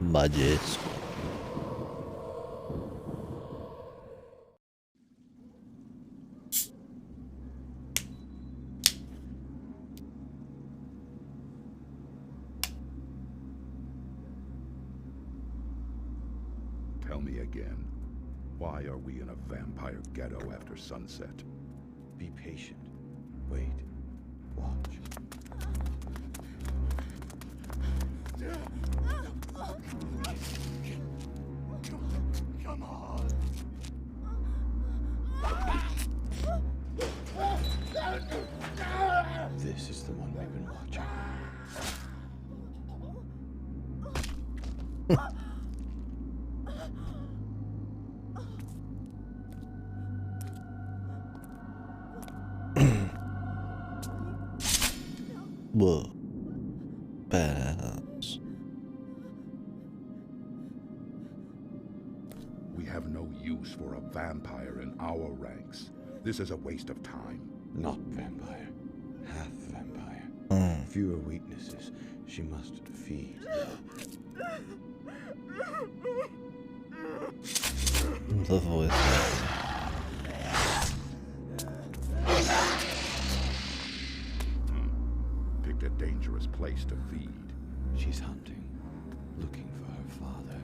Budgets. Tell me again, why are we in a vampire ghetto after sunset? Be patient. Wait. Watch. Come on! This is the one we've been watching. Whoa. Badass. We have no use for a vampire in our ranks. This is a waste of time. Not vampire. Half vampire. Mm. Fewer weaknesses. She must feed. The voice. Picked a dangerous place to feed. She's hunting. Looking for her father.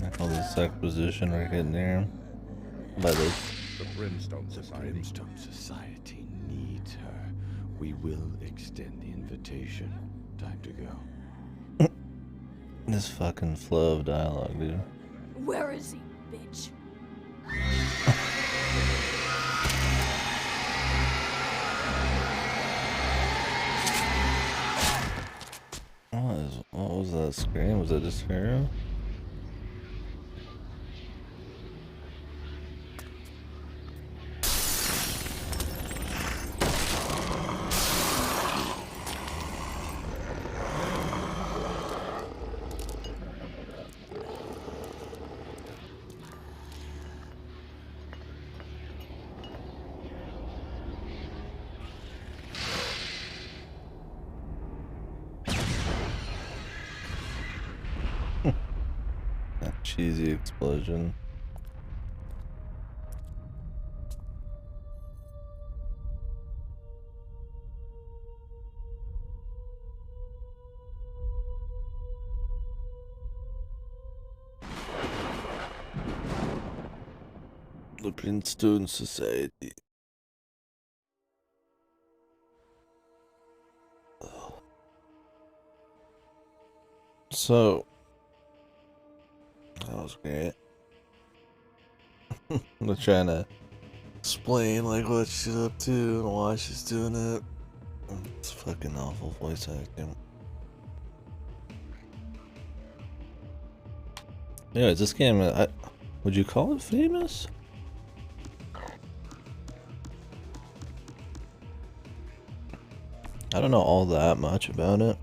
I call this acquisition right getting there. By this. The Brimstone Society. Brimstone Society needs her. We will extend the invitation. Time to go. This fucking flow of dialogue, dude. Where is he, bitch? What was that scream? Was that just her? Cheesy explosion. The Brimstone Society. So that was great. They're trying to explain like what she's up to and why she's doing it. It's fucking awful voice acting. Anyways, this game, would you call it famous? I don't know all that much about it.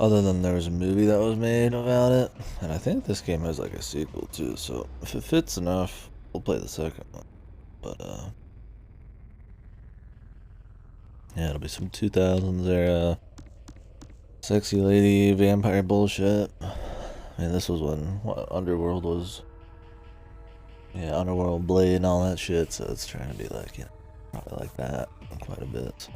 Other than there was a movie that was made about it, and I think this game has like a sequel too, so if it fits enough, we'll play the second one. But, yeah, it'll be some 2000s era sexy lady vampire bullshit. I mean, this was when what, Underworld was, yeah, Underworld Blade and all that shit, so it's trying to be like, you know, probably like that quite a bit, so.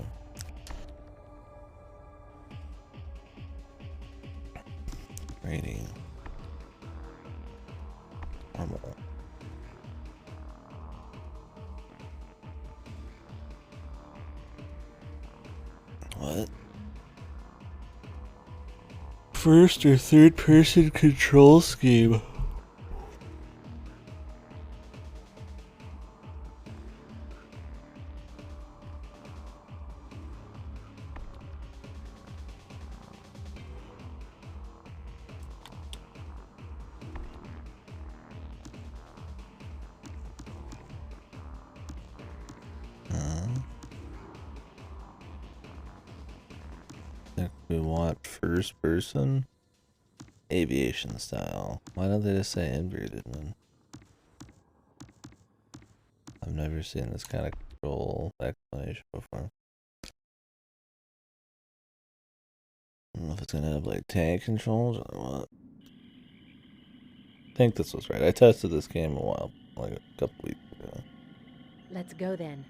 Rating. Normal. What? First or third person control scheme. We want first person aviation style. Why don't they just say inverted, man? I've never seen this kind of control explanation before. I don't know if it's gonna have like tank controls or what. I think this was right. I tested this game a while, like a couple weeks ago. Let's go then.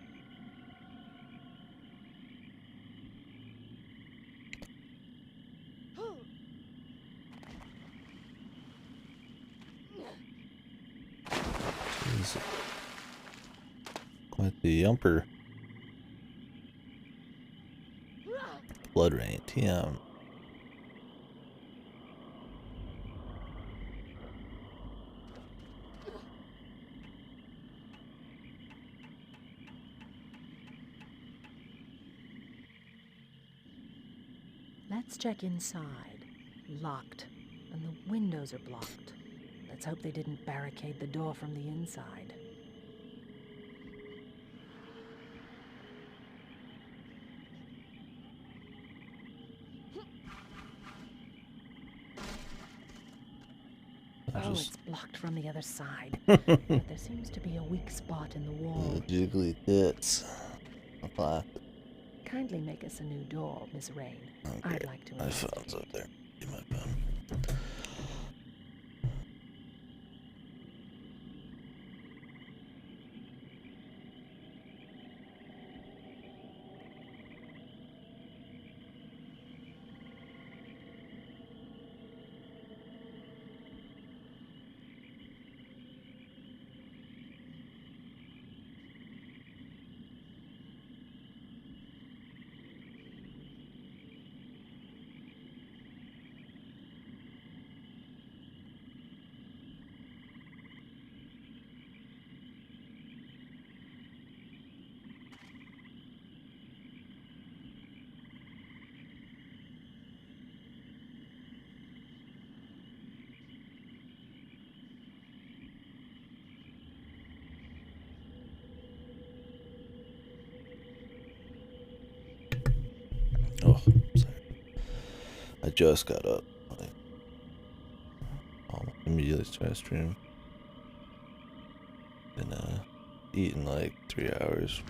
Jeez. Quite the yumper. Bloodrayne, TM. Let's check inside. Locked. And the windows are blocked. Let's hope they didn't barricade the door from the inside. Oh, it's blocked from the other side. But there seems to be a weak spot in the wall. Jiggly tits. Kindly make us a new door, Miss Rain. Okay. I'd like to My investigate. phone's up there. Get my phone. Oh, sorry. I just got up. I'll immediately start stream. Been eating like 3 hours.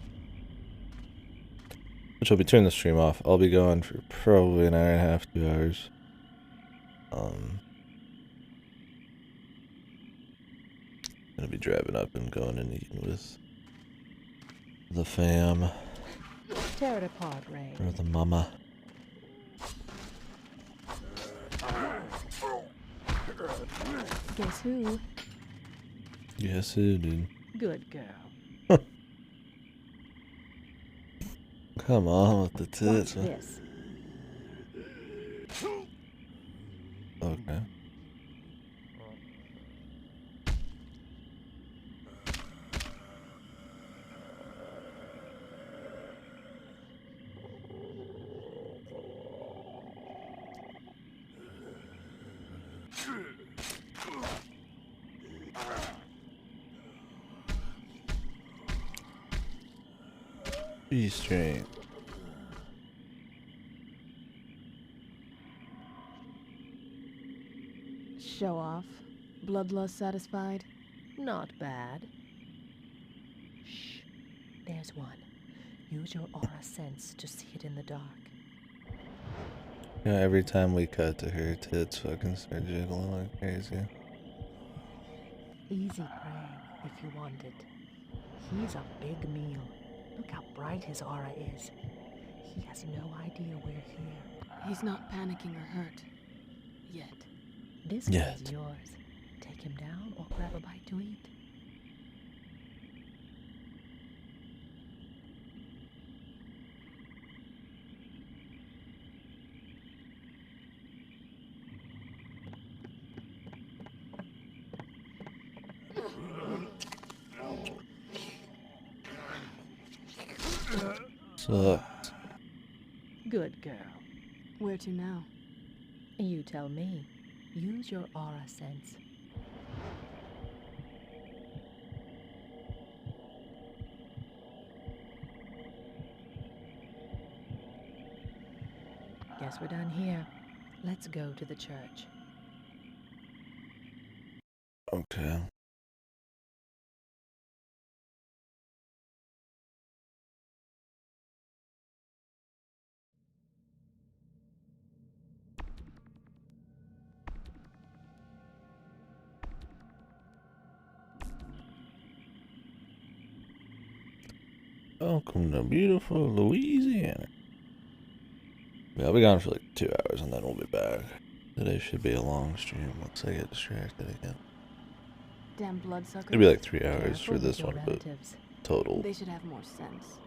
Which I'll be turning the stream off. I'll be gone for probably an hour and a half, 2 hours. Gonna be driving up and going and eating with the fam. Tear it apart, Ray. Or the mama. Guess who? Yes, who, dude? Good girl. Come on with the tits. Watch this. Okay. G-string. Show off. Bloodlust satisfied? Not bad. Shh. There's one. Use your aura sense to see it in the dark. Yeah, every time we cut to her tits fucking start jiggling like crazy. Easy prey, if you want it. He's a big meal. Look how bright his aura is. He has no idea we're here. He's not panicking or hurt. Yet. This Yet. is yours. Take him down or grab a bite to eat. Sucked. Good girl. Where to now? You tell me. Use your aura sense. Guess we're done here. Let's go to the church. Okay. Welcome to beautiful Louisiana. Yeah, I'll be gone for like 2 hours and then we'll be back. Today should be a long stream once I get distracted again. Damn bloodsuckers. It'll be like 3 hours Careful for with this your one, but relatives. total They should have more sense.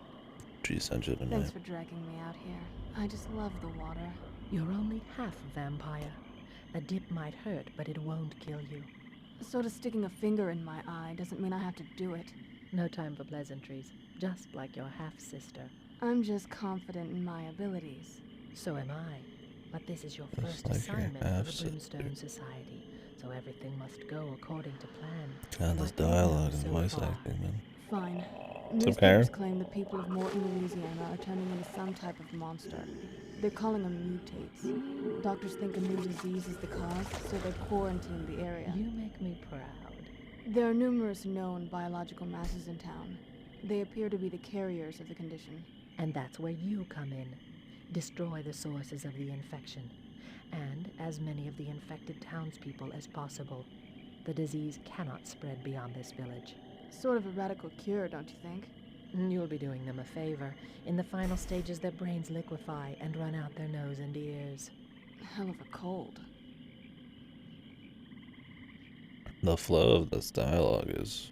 G-Central tonight. Thanks for dragging me out here. I just love the water. You're only half vampire. A dip might hurt, but it won't kill you. Sort of sticking a finger in my eye doesn't mean I have to do it. No time for pleasantries, just like your half-sister. I'm just confident in my abilities. So am I. But this is your Just first like your assignment for the half-sister. Brimstone Society, so everything must go according to plan. God, this What do you know dialogue and so voice far? acting, man. Fine. What's up, Newspapers Karen? claim the people of Morton, Louisiana are turning into some type of monster. They're calling them mutates. Doctors think a new disease is the cause, so they quarantine the area. You make me proud. There are numerous known biological masses in town. They appear to be the carriers of the condition. And that's where you come in. Destroy the sources of the infection. And as many of the infected townspeople as possible. The disease cannot spread beyond this village. Sort of a radical cure, don't you think? You'll be doing them a favor. In the final stages, their brains liquefy and run out their nose and ears. Hell of a cold. The flow of this dialogue is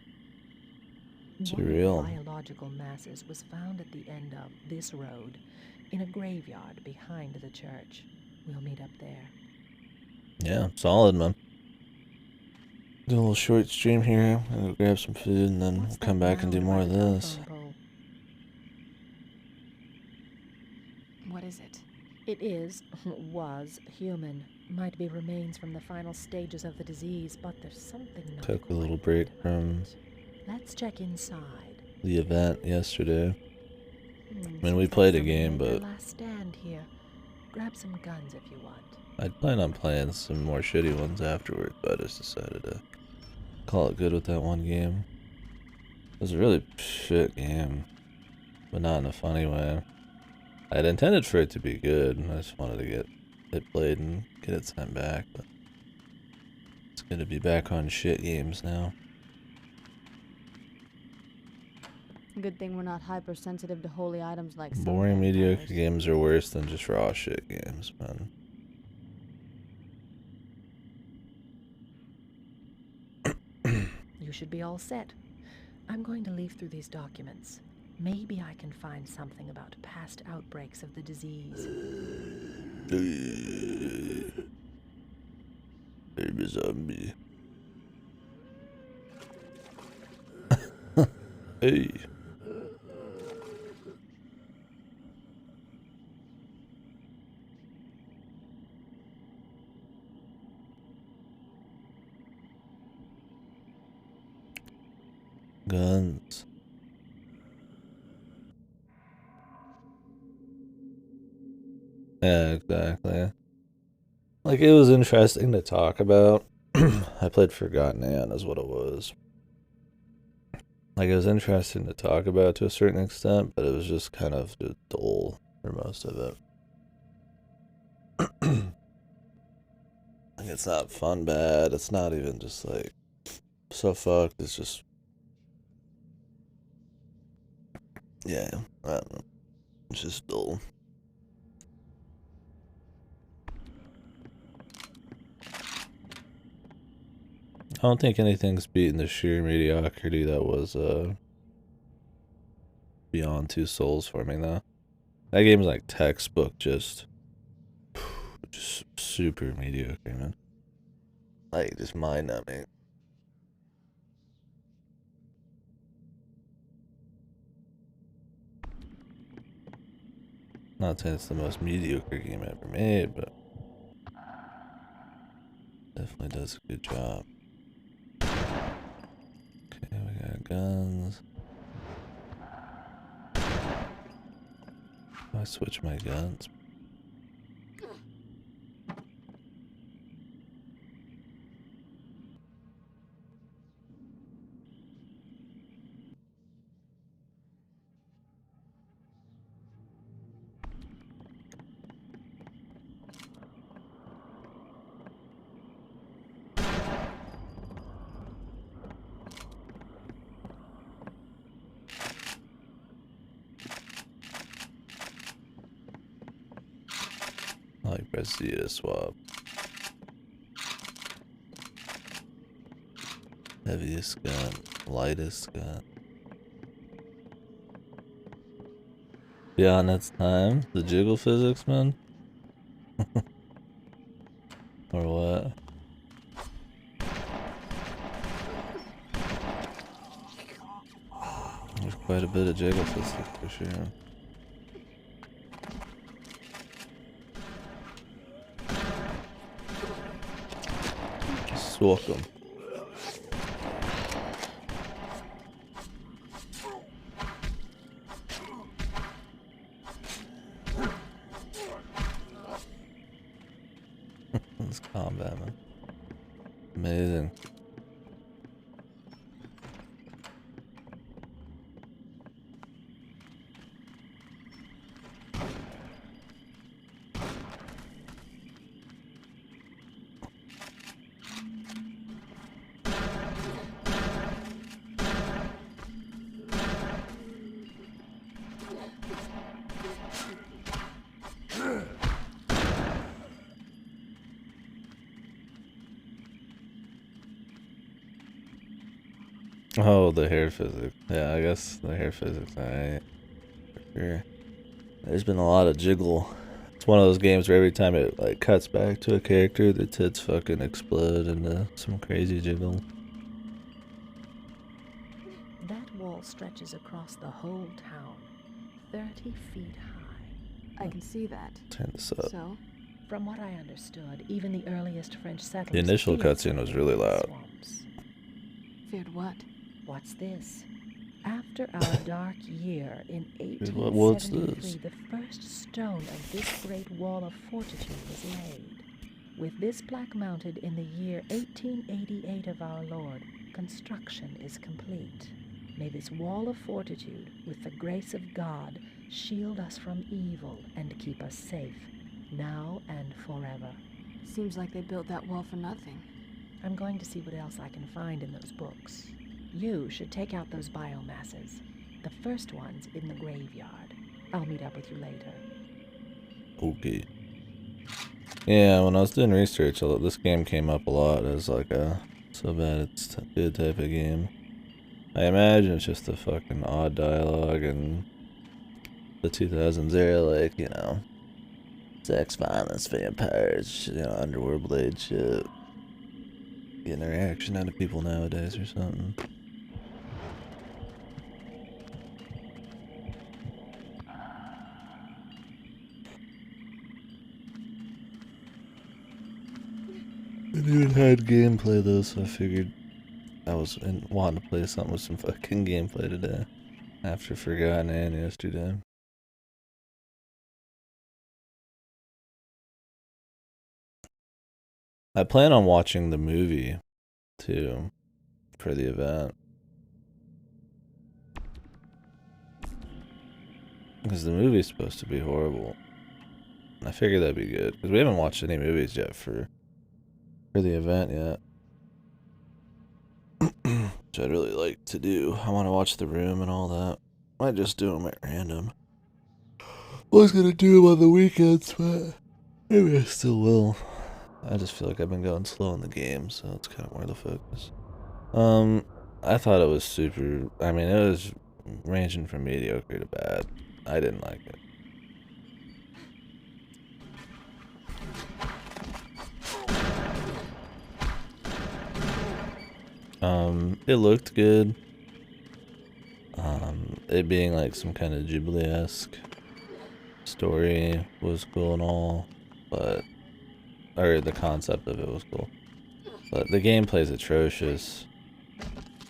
One surreal. of the biological masses was found at the end of this road, in a graveyard behind the church. We'll meet up there. Yeah, solid, man. Do a little short stream here. I'm gonna grab some food and then What's we'll come that back and do mound more by of the this. telephone pole? What is it? It is, was, human. Might be remains from the final stages of the disease, but there's something not Took a little quite break right. from Let's check inside. the event yesterday. I mean, we played a game, but last stand here. Grab some guns if you want. I'd plan on playing some more shitty ones afterward, but I just decided to call it good with that one game. It was a really shit game, but not in a funny way. I'd intended for it to be good, I just wanted to get it played and get it sent back, but it's good to be back on shit games now. Good thing we're not hypersensitive to holy items like some Boring, mediocre vampires. games are worse than just raw shit games, man. You should be all set. I'm going to leaf through these documents. Maybe I can find something about past outbreaks of the disease. Baby zombie. Hey. Guns. Yeah, exactly. Like, it was interesting to talk about. I played Forgotten Anne is what it was. Like, it was interesting to talk about to a certain extent, but it was just kind of dull for most of it. Like, it's not fun bad, it's not even just like so fucked, it's just, yeah, I don't know. It's just dull. I don't think anything's beating the sheer mediocrity that was Beyond Two Souls for me, though. That game's like textbook, just super mediocre, man. Like, just mind-numbing. Not saying it's the most mediocre game ever made, but definitely does a good job. Okay, we got guns. I switch my guns. I like press Z to swap. Heaviest gun, lightest gun. Beyond its time, the jiggle physics, man. Or what? There's quite a bit of jiggle physics for sure. Swalk them. This combat, man. Amazing. Oh, the hair physics. Yeah, I guess the hair physics, alright. For sure. There's been a lot of jiggle. It's one of those games where every time it like cuts back to a character, the tits fucking explode into some crazy jiggle. That wall stretches across the whole town, 30 feet high. I can see that. Turn this up. So? From what I understood, even the earliest French settlers... The initial feared cutscene was really loud. swamps. Feared what? What's this? After our dark year in What's 1873, this? the first stone of this great wall of fortitude was laid. With this plaque mounted in the year 1888 of our Lord, construction is complete. May this wall of fortitude, with the grace of God, shield us from evil and keep us safe, now and forever. Seems like they built that wall for nothing. I'm going to see what else I can find in those books. You should take out those biomasses. The first one's in the graveyard. I'll meet up with you later. Okay. Yeah, when I was doing research, this game came up a lot as like a so bad it's good type of game. I imagine it's just the fucking odd dialogue and the 2000s era, like, you know, sex, violence, vampires, you know, underworld blade shit. Getting a reaction out of people nowadays or something. I even had gameplay though, so I figured I was wanting to play something with some fucking gameplay today. After Forgotten and yesterday. I plan on watching the movie too for the event. Because the movie's supposed to be horrible. I figured that'd be good. Because we haven't watched any movies yet for the event yet. Which I'd really like to do. I want to watch The Room and all that. Might just do them at random. I was gonna do them on the weekends, but maybe I still will. I just feel like I've been going slow in the game, so it's kind of more the focus. I thought it was super. I mean, it was ranging from mediocre to bad. I didn't like it. It looked good. It being like some kind of Ghibli-esque story was cool and all, but or the concept of it was cool. But the gameplay is atrocious.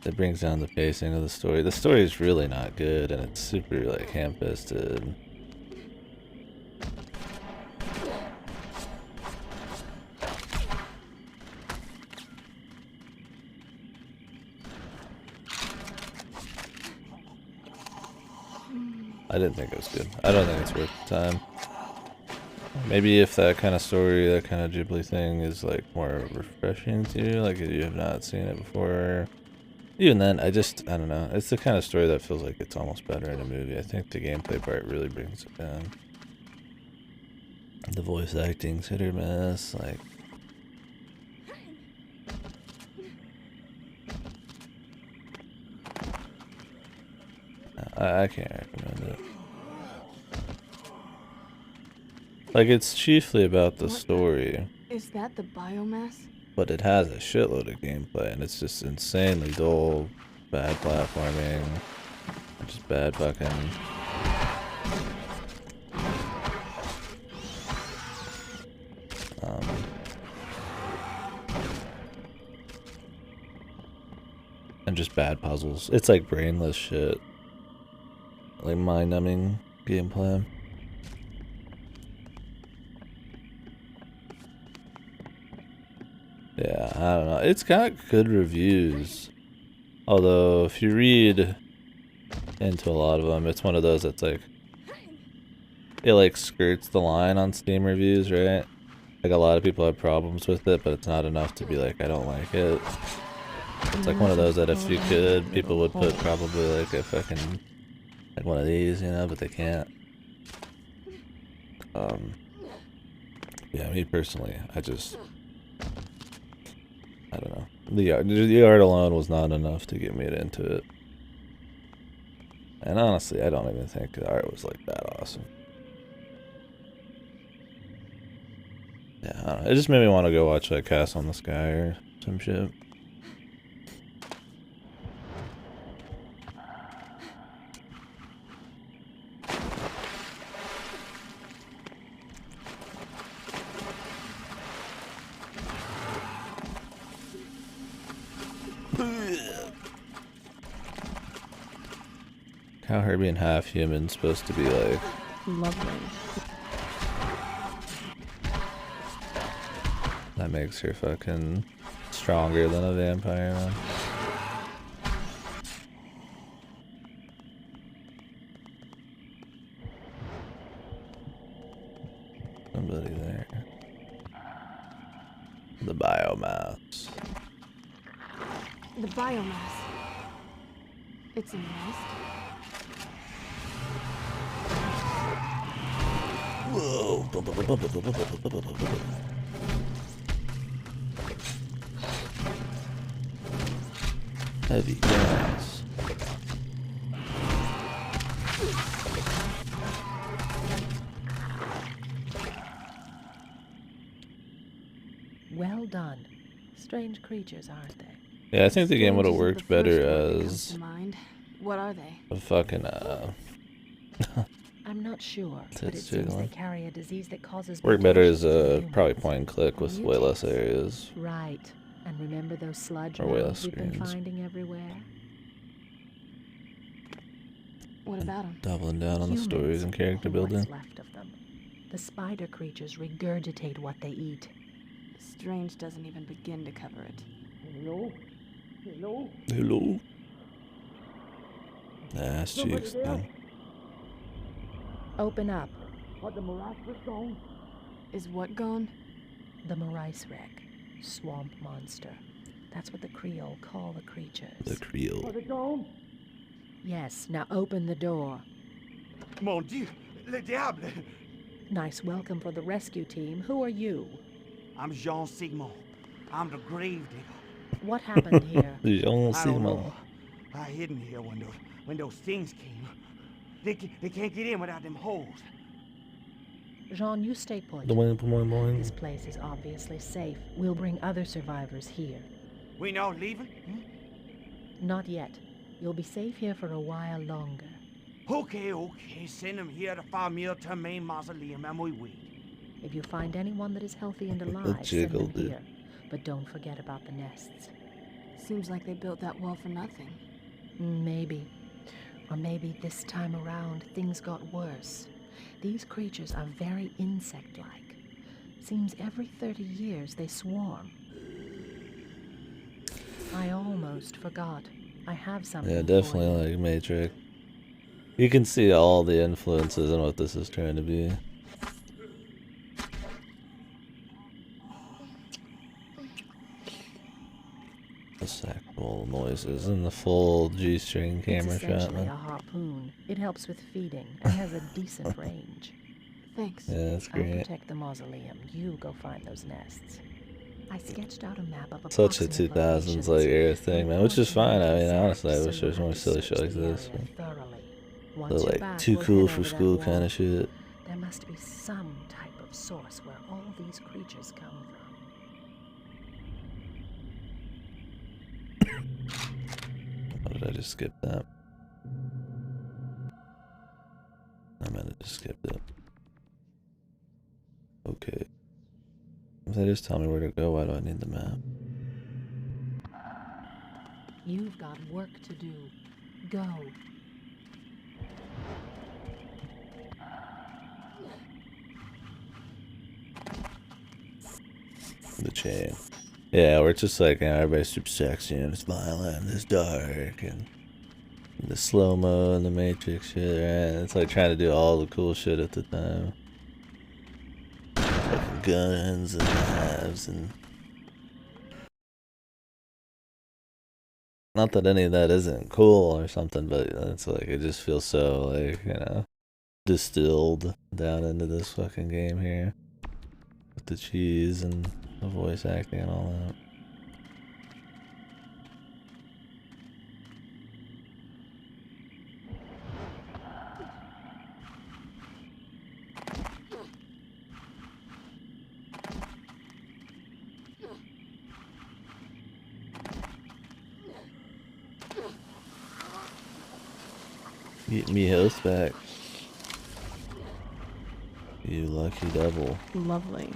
It brings down the pacing of the story. The story is really not good, and it's super like ham-fisted. I didn't think it was good. I don't think it's worth the time. Maybe if that kind of story, that kind of Ghibli thing is like more refreshing to you, like if you have not seen it before. Even then, I don't know. It's the kind of story that feels like it's almost better in a movie. I think the gameplay part really brings it down. The voice acting's hit or miss, like. I can't recommend it. Like, it's chiefly about the story. Is that the biomass? But it has a shitload of gameplay, and it's just insanely dull, bad platforming, just bad fucking. And just bad puzzles. It's like brainless shit. Like mind-numbing gameplay. Yeah, I don't know. It's got good reviews. Although, if you read into a lot of them, it's one of those that's like, it like skirts the line on Steam reviews, right? Like a lot of people have problems with it, but it's not enough to be like, I don't like it. It's like one of those that if you could, people would put probably like a fucking, like one of these, you know, but they can't. Yeah, me personally, I don't know. The art alone was not enough to get me into it. And honestly, I don't even think the art was like that awesome. Yeah, I don't know. It just made me want to go watch like Castle in the Sky or some shit. How her being half human supposed to be like Lovely. that makes her fucking stronger than a vampire, man. Somebody there. The biomass. The biomass. It's a nest. Whoa. Heavy gas. Well done. Strange creatures, aren't they? Yeah, I think the game would have Strange worked isn't the better first word that comes as to mind. What are they? a fucking I'm not sure, but it Tits seems they jiggling. carry a disease that causes work better as mutations in probably humans. point and click with way less Mutates. areas. Right. And remember those sludge Or way mounds less we've been screens. finding everywhere? What about them? Doubling down on the stories and character building. What's left of them? The spider creatures regurgitate what they eat. Strange doesn't even begin to cover it. Hello? Ass cheeks, man. Open up. Is what gone? The Marais wreck. Swamp monster. That's what the Creole call the creatures. The Creole. Yes, now open the door. Mon Dieu, le diable! Nice welcome for the rescue team. Who are you? I'm Jean Sigmund. I'm the grave digger. What happened here? Jean I don't know. Simon. I hid in here when those things came. They can't get in without them holes. Jean, you stay put. Boing, boing, boing. This place is obviously safe. We'll bring other survivors here. We not leaving? Not yet. You'll be safe here for a while longer. Okay. Send them here to Famille Termain Mausoleum and we wait. If you find anyone that is healthy and The alive, send jiggle, them dude. here. But don't forget about the nests. Seems like they built that wall for nothing. Maybe. Or maybe this time around, things got worse. These creatures are very insect-like. Seems every 30 years they swarm. I almost forgot. I have something Yeah, for definitely you. like Matrix. You can see all the influences and what this is trying to be. The sexual noises and the full G-string camera It's shot, essentially a man. harpoon. It helps with feeding and has a decent range. Thanks. Yeah, that's I'll great. protect the mausoleum. You go find those nests. I sketched out a map of Such a approximate 2000s like locations era and thing, man. Which is fine. I mean, honestly, I so wish you'll there's more have to silly search shit like the this. area thoroughly. The Once you're like back, too we'll cool head for over that school wall. kind of shit. There must be some type of source where all these creatures come from. Why did I just skip that? I meant to just skip it. Okay. If they just tell me where to go, why do I need the map? You've got work to do. Go. The chain. Yeah, where it's just like, you know, everybody's super sexy and it's violent and it's dark and the slow-mo and the Matrix shit, right? It's like trying to do all the cool shit at the time. Fucking guns and knives and... Not that any of that isn't cool or something, but it's like, it just feels so, like, you know, distilled down into this fucking game here. With the cheese and the voice acting and all that. Get me health back. You lucky devil. Lovely.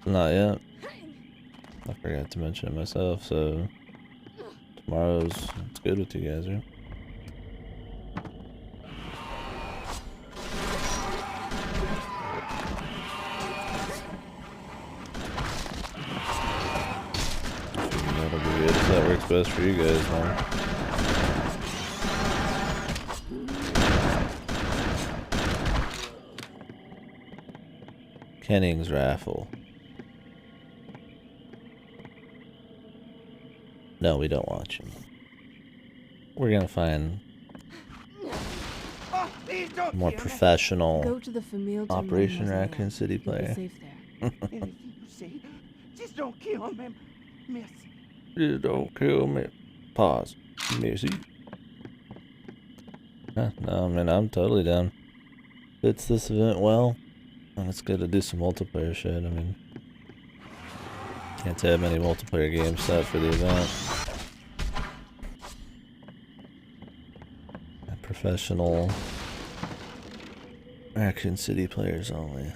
Not yet. I forgot to mention it myself, so tomorrow's it's good with you guys, right? That'll be good if that works best for you guys, man. Kenning's raffle. No, we don't watch him. We're gonna find Oh, please don't more kill me. professional Go to the Familton Operation Mausoleum. Raccoon City You'll be player. safe there. Anything you say, just don't kill me, miss. You don't kill me. Pause. Missy. No, I mean, I'm totally down. Fits this event well. And it's good to do some multiplayer shit. I mean, can't have many multiplayer games set for the event. And professional Raccoon City players only.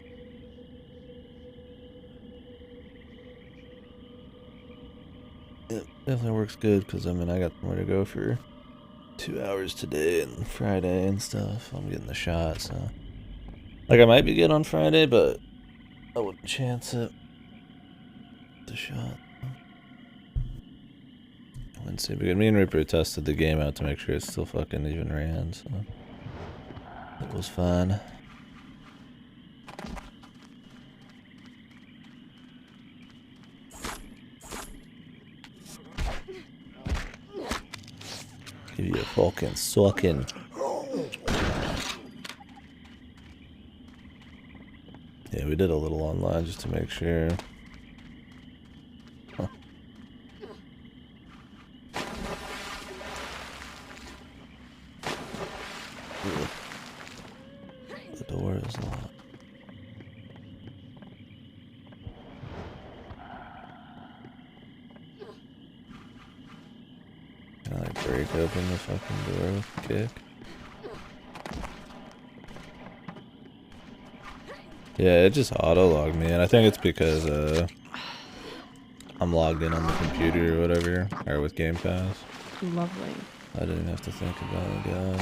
It definitely works good because I mean I got somewhere to go for 2 hours today and Friday and stuff. I'm getting the shot, so like I might be good on Friday, but I wouldn't chance it. The shot. Wednesday, but me and Reaper tested the game out to make sure it still fucking even ran, so it was fine. Give you a fucking sucking. Yeah, we did a little online just to make sure. Huh. Ooh. The door is locked. Can I like break open the fucking door with a kick? Yeah, it just auto-logged me, and I think it's because I'm logged in on the computer or whatever, or with Game Pass. Lovely. I didn't have to think about it, God.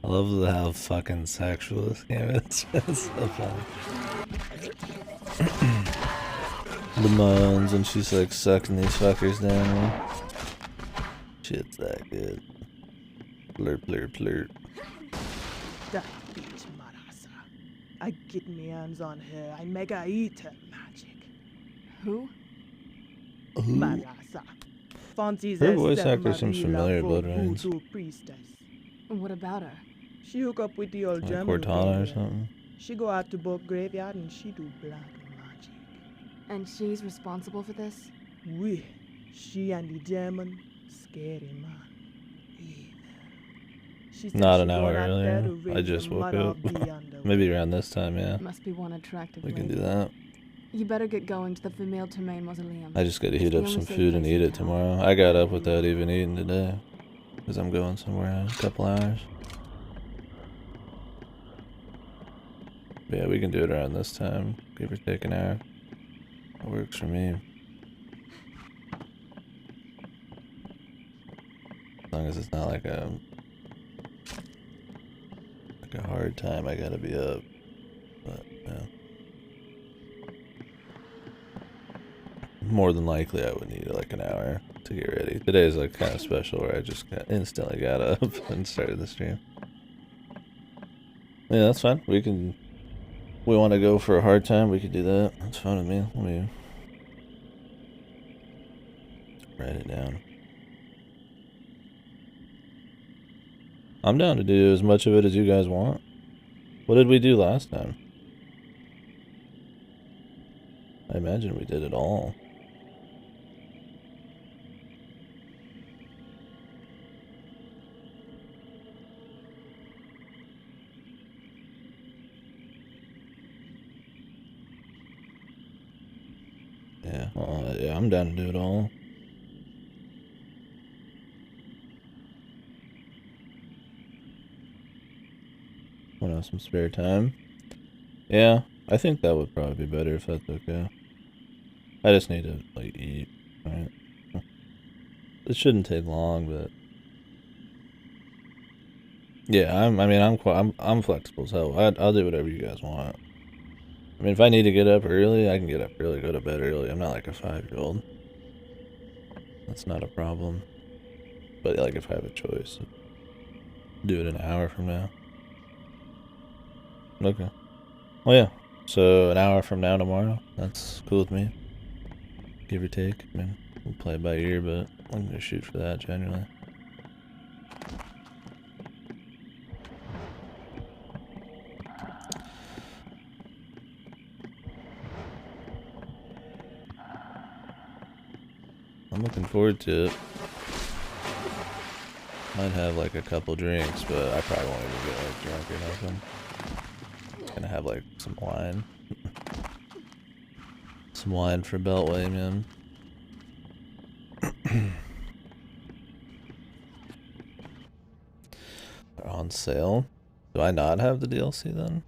I love how fucking sexual this game is. It's so funny. The moans and she's like sucking these fuckers down. Shit's that good. Blurp, blurp, blurp. That bitch Marasa. I get me hands on her, I make her eat her magic. Who? Marasa. Fancy's Her a voice actor stepmother seems familiar, for Bloodrayne. voodoo priestess. What about her? She hook up with the old Like German Cortana or girl. something. She go out to both graveyard and she do black magic. And she's responsible for this? We, she and the German, scary man. Evil. She said Not she an hour going out there earlier. to I raise just the woke mother up. of the underworld. Maybe around this time, yeah. Must be one attractive We can lady. do that. You better get going to the Female Termain Mausoleum. I just gotta It's heat the up only some safe food and place eat in it town. tomorrow. I got up without even eating today. Because I'm going somewhere in a couple hours. Yeah, we can do it around this time. Give or take an hour. That works for me. As long as it's not like a hard time I gotta be up. But yeah. More than likely I would need like an hour to get ready. Today's like kind of special where I just instantly got up and started the stream. Yeah, that's fine. We want to go for a hard time, we could do that. That's fine with me. Let me write it down. I'm down to do as much of it as you guys want. What did we do last time? I imagine we did it all. Yeah, yeah, I'm down to do it all. Want to have some spare time? Yeah, I think that would probably be better if that's okay. I just need to like eat, right? It shouldn't take long, but yeah, I'm flexible, so I'll do whatever you guys want. I mean, if I need to get up early, I can get up early, go to bed early. I'm not like a 5-year-old. That's not a problem. But like if I have a choice, do it an hour from now. Okay. Well, yeah. So an hour from now tomorrow. That's cool with me. Give or take. I mean, we'll play it by ear, but I'm gonna shoot for that generally. I'm looking forward to it. Might have like a couple drinks, but I probably won't even get like drunk or nothing. Gonna have like some wine. Some wine for Beltway, man. They're on sale. Do I not have the DLC then?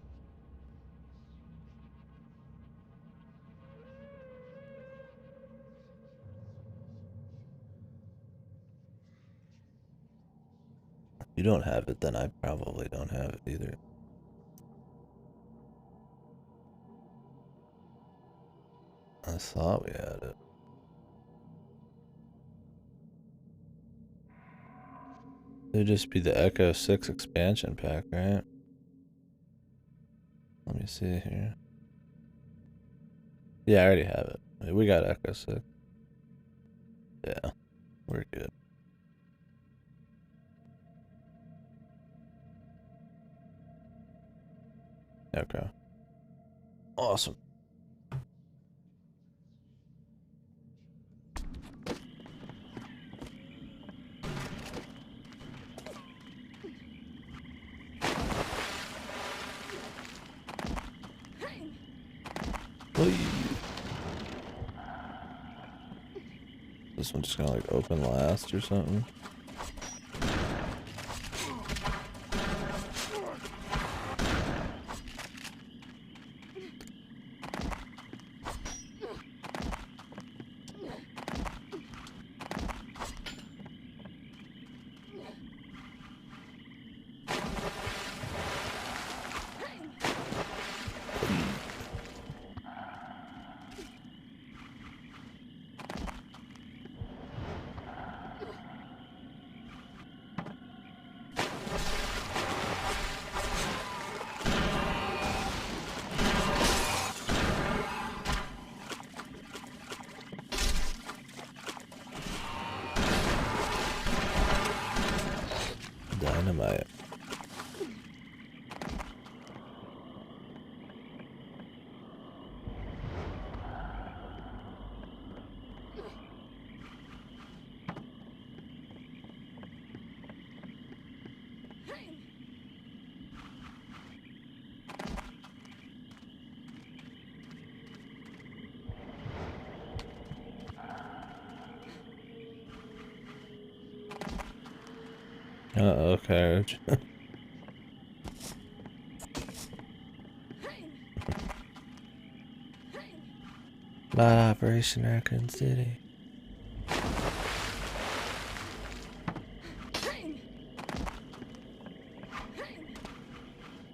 If you don't have it, then I probably don't have it either. I thought we had it. It'd just be the Echo 6 expansion pack, right? Let me see here. Yeah, I already have it. We got Echo 6. Yeah, we're good. Okay. Awesome. Whee. This one's just gonna like open last or something. Dynamite. Uh-oh, carriage. About Operation Raccoon City.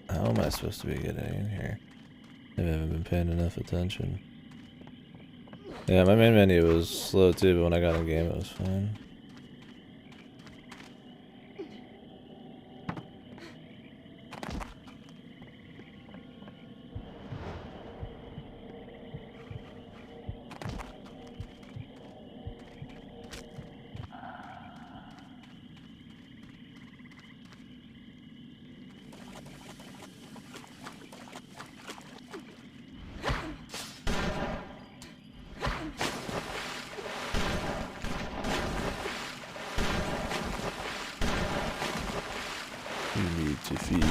How am I supposed to be getting in here? Maybe I haven't been paying enough attention. Yeah, my main menu was slow too, but when I got in game it was fine. You need to feed.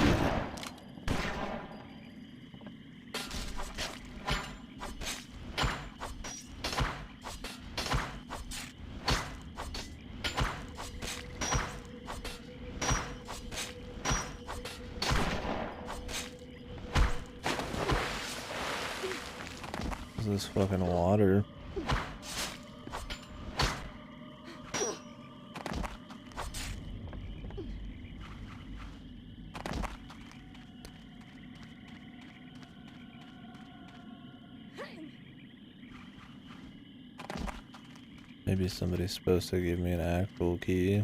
What's this fucking water? Maybe somebody's supposed to give me an actual key.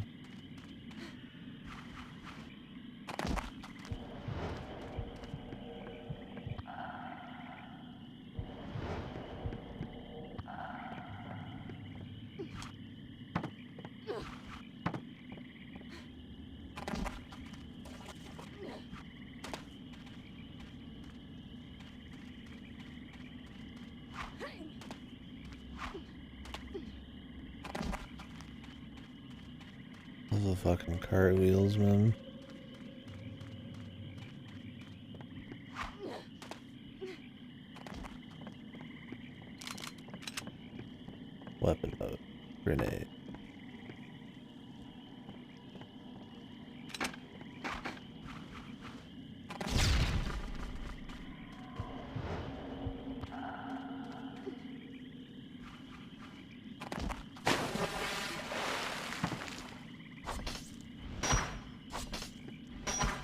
Those are fucking cartwheels, man. Weapon mode. Grenade.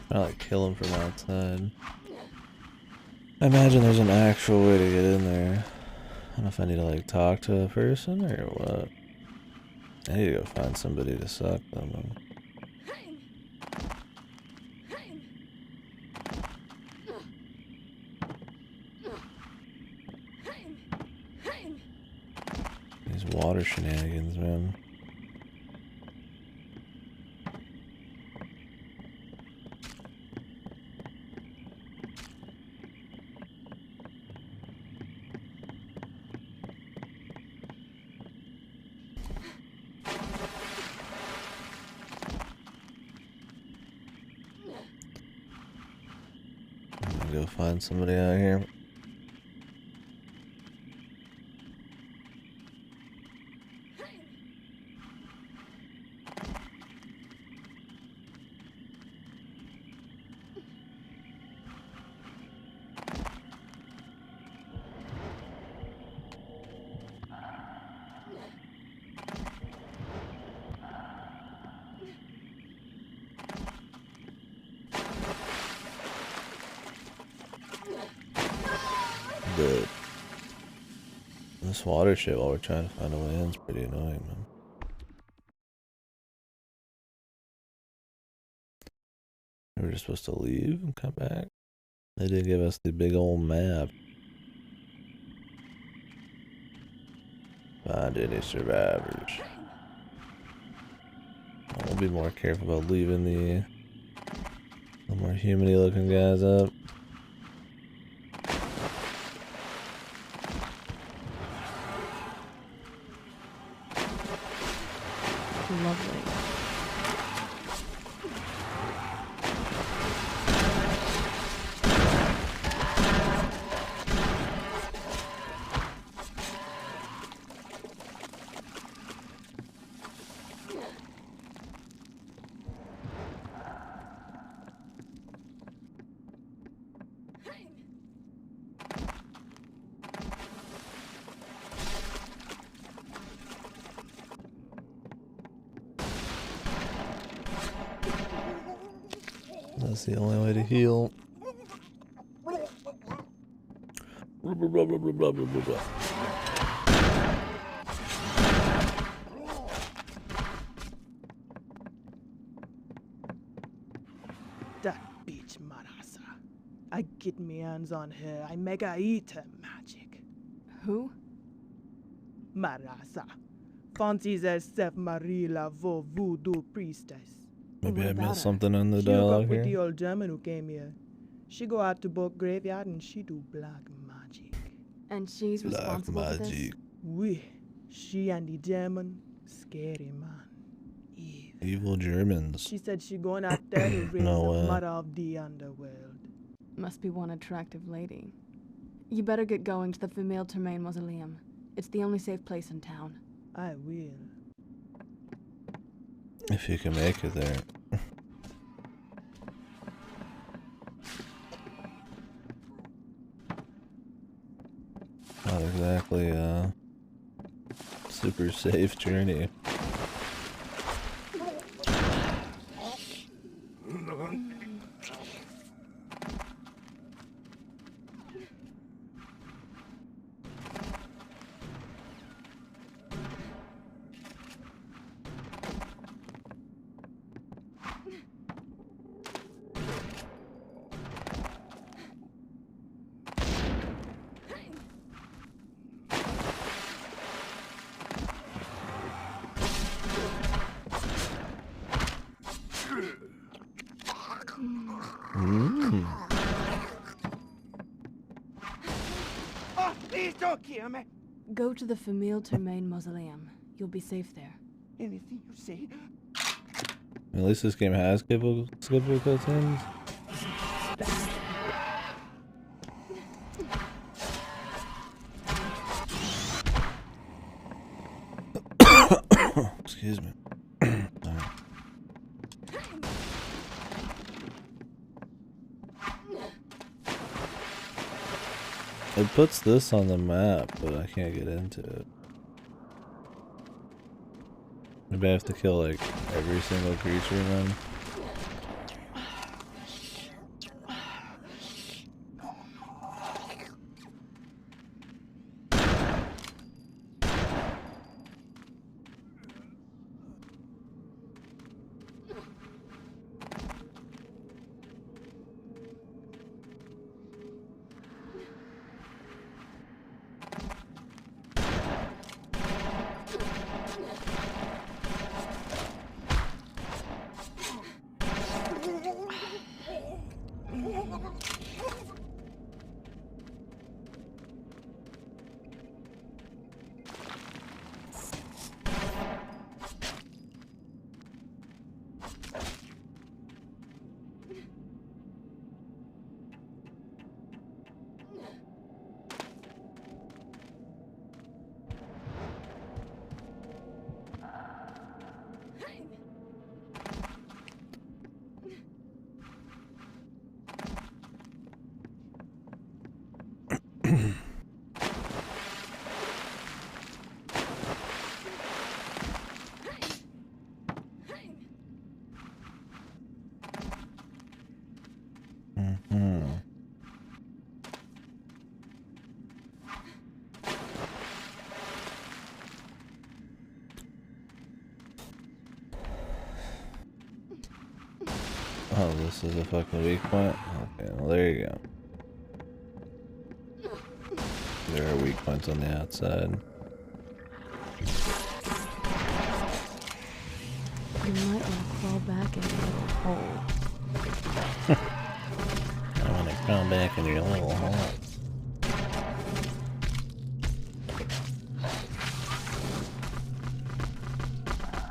I like kill him from outside. I imagine there's an actual way to get in there. I don't know if I need to like talk to a person or what. I need to go find somebody to suck them. These water shenanigans, man. Go find somebody out here. But this water shit while we're trying to find a way in is pretty annoying, man. We were just supposed to leave and come back. They did give us the big old map. Find any survivors. We'll be more careful about leaving the Some more humany looking guys up. Lovely. That's the only way to heal. That bitch Marasa. I get me hands on her. I make her eat her magic. Who? Marasa. Fancies herself Marie Laveau voodoo priestess. Maybe What I about missed her? something in the She hook dialogue up with the here. old German who came here. She go out to both graveyard and she do black magic. And she's Black responsible for this? magic. We, she and the German, scary man. Evil. Evil Germans. She said she going out there to raise No the way. mother of the underworld. Must be one attractive lady. You better get going to the Female Termaine Mausoleum. It's the only safe place in town. I will. If you can make it there. Not exactly a super safe journey. Oh, please don't kill me. Go to the Female Termaine Mausoleum. You'll be safe there. Anything you say. At least this game has skippable cutscenes. Excuse me. Sorry. It puts this on the map, but I can't get into it. Maybe I have to kill like every single creature then. Oh, this is a fucking weak point? Okay, well there you go. There are weak points on the outside. You might want to crawl back into the hole. I want to come back in your little hole.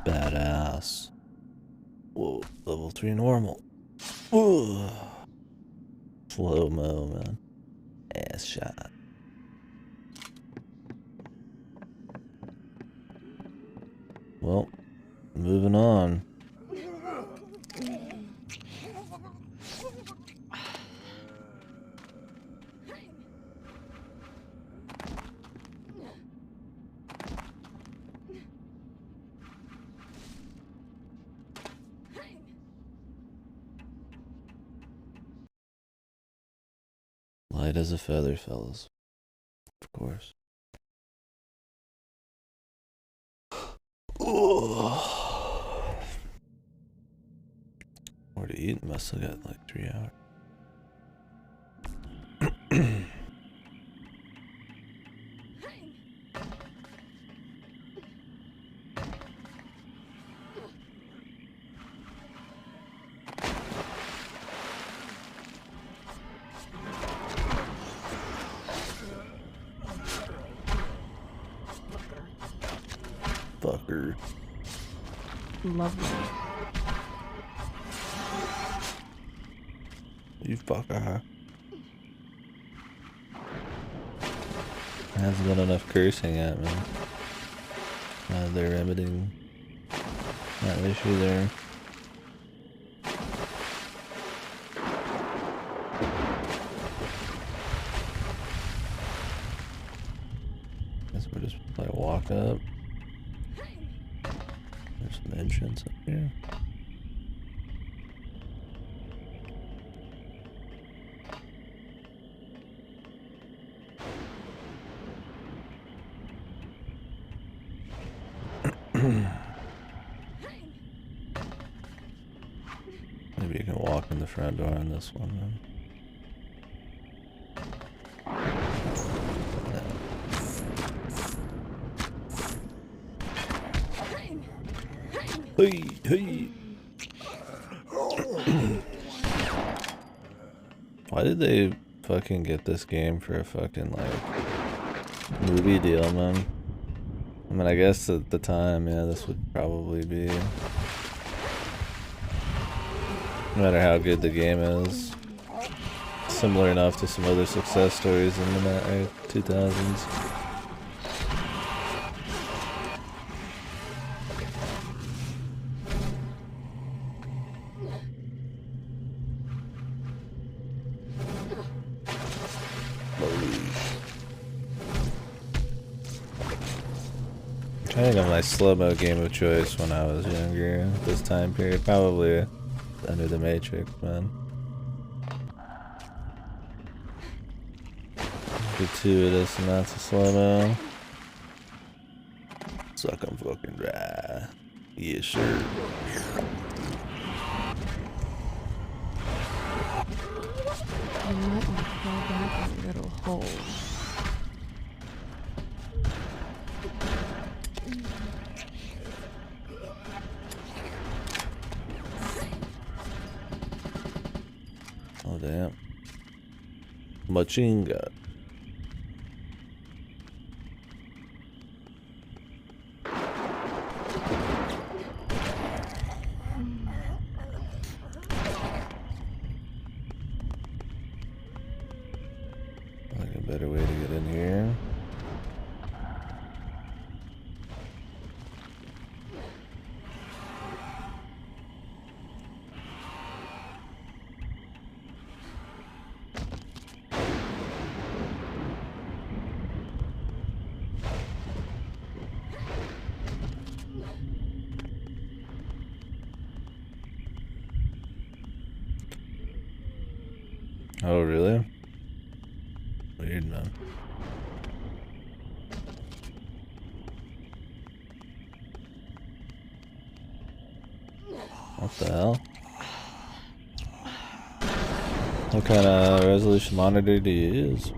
Badass. Whoa, level 3 normal. Ooh. Slow-mo, man. Ass shot. Well, moving on. Light as a feather, fellas. Of course. More to eat. Must have got like 3 hours. Fucker. Lovely. You fucker. Hasn't been enough cursing yet, man. They're remedying that issue there. Guess we'll just like walk up. There's an entrance up here. Maybe you can walk in the front door on this one then. Hey, hey. Why did they fucking get this game for a fucking like movie deal, man? I mean, I guess at the time, yeah, this would probably be, no matter how good the game is, similar enough to some other success stories in the 2000s. I think of my slow-mo game of choice when I was younger, this time period, probably Under the Matrix, man. Gratuitous amounts of slow-mo. Suck 'em fucking dry. Yeah, sure. I might want to fall back in a little hole. Oh damn. Machine gun. Like a better way to get in here. Oh, really? Weird, man. What the hell? What kind of resolution monitor do you use?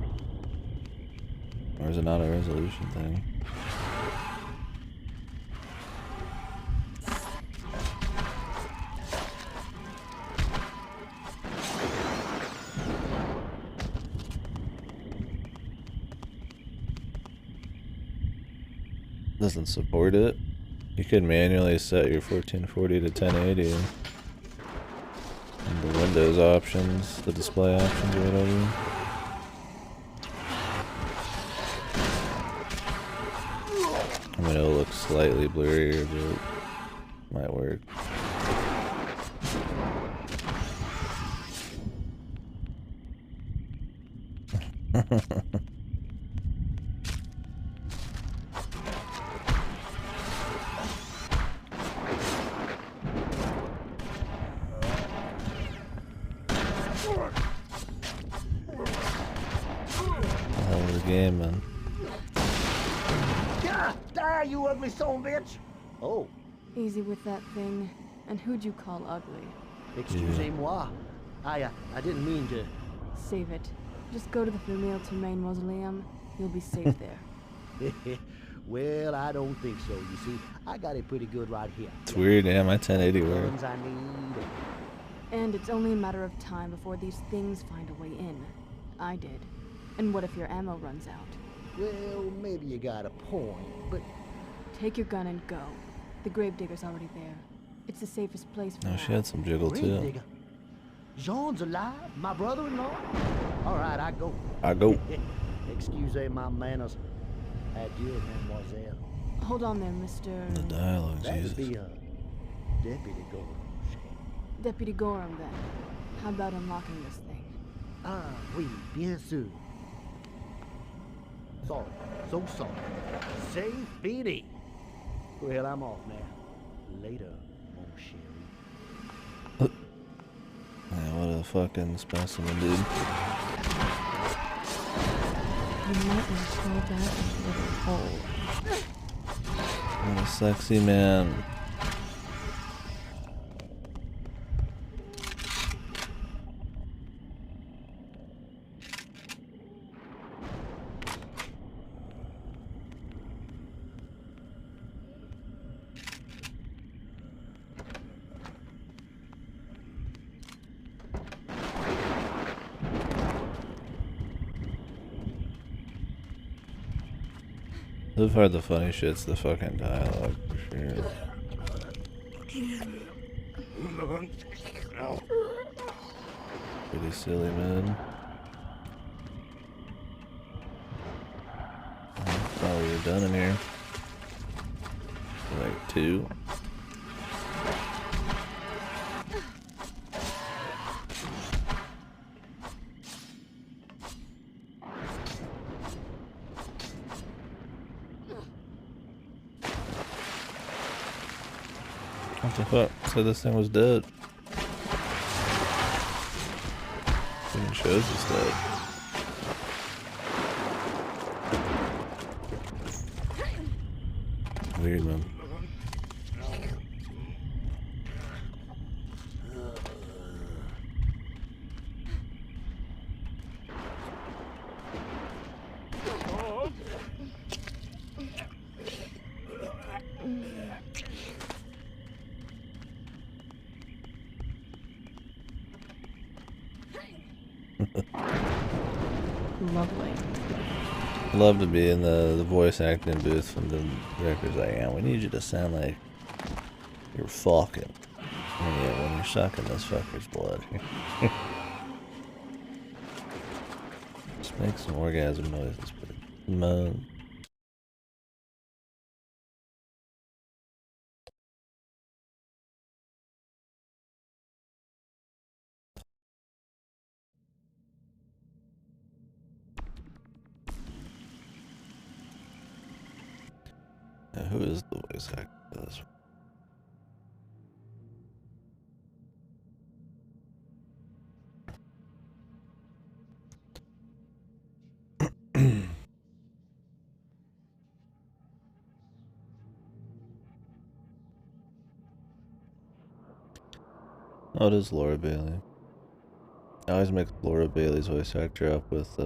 Or is it not a resolution thing? doesn't support it. You could manually set your 1440 to 1080 in the Windows options, the display options or whatever. I mean, it'll look slightly blurrier, but might work. Hell of a game, man. Die, you ugly son of a bitch! Oh, Easy with that thing. And who'd you call ugly? excusez-moi. I didn't mean to. Save it. Just go to the Female Main Mausoleum. You'll be safe there. Well, I don't think so. You see, I got it pretty good right here. It's weird, yeah, my 1080 works. Guns I need. And it's only a matter of time before these things find a way in. I did. And what if your ammo runs out? Well, maybe you got a point, but Take your gun and go. The gravedigger's already there. It's the safest place for Oh, now. she had some jiggle too. Gravedigger. Jean's alive? My brother-in-law? All right, I go. I go. Excusez my manners. Adieu, mademoiselle. Hold on there, Mr. The dialogue, That'd Jesus. be Deputy Gorham. Deputy Gorham, then. How about unlocking this thing? Ah, oui, bien sûr. Sorry, so sorry. C'est fini. Well, I'm off now. Later, mon chéri. Yeah, what a fucking specimen, dude. You might want to throw that in a little hole. What a sexy man. So far, the funny shit's the fucking dialogue, for sure. Pretty silly, man. I thought we were done in here. Like 2. What the fuck? So this thing was dead. Even shows it's dead. Weird, man. Lovely. Love to be in the voice acting booth from the director's like, yeah, we need you to sound like you're fucking when you're sucking this fucker's blood. Just make some orgasm noises, but moan. Now, who is the voice actor for this one? Oh, it is Laura Bailey. I always mix Laura Bailey's voice actor up with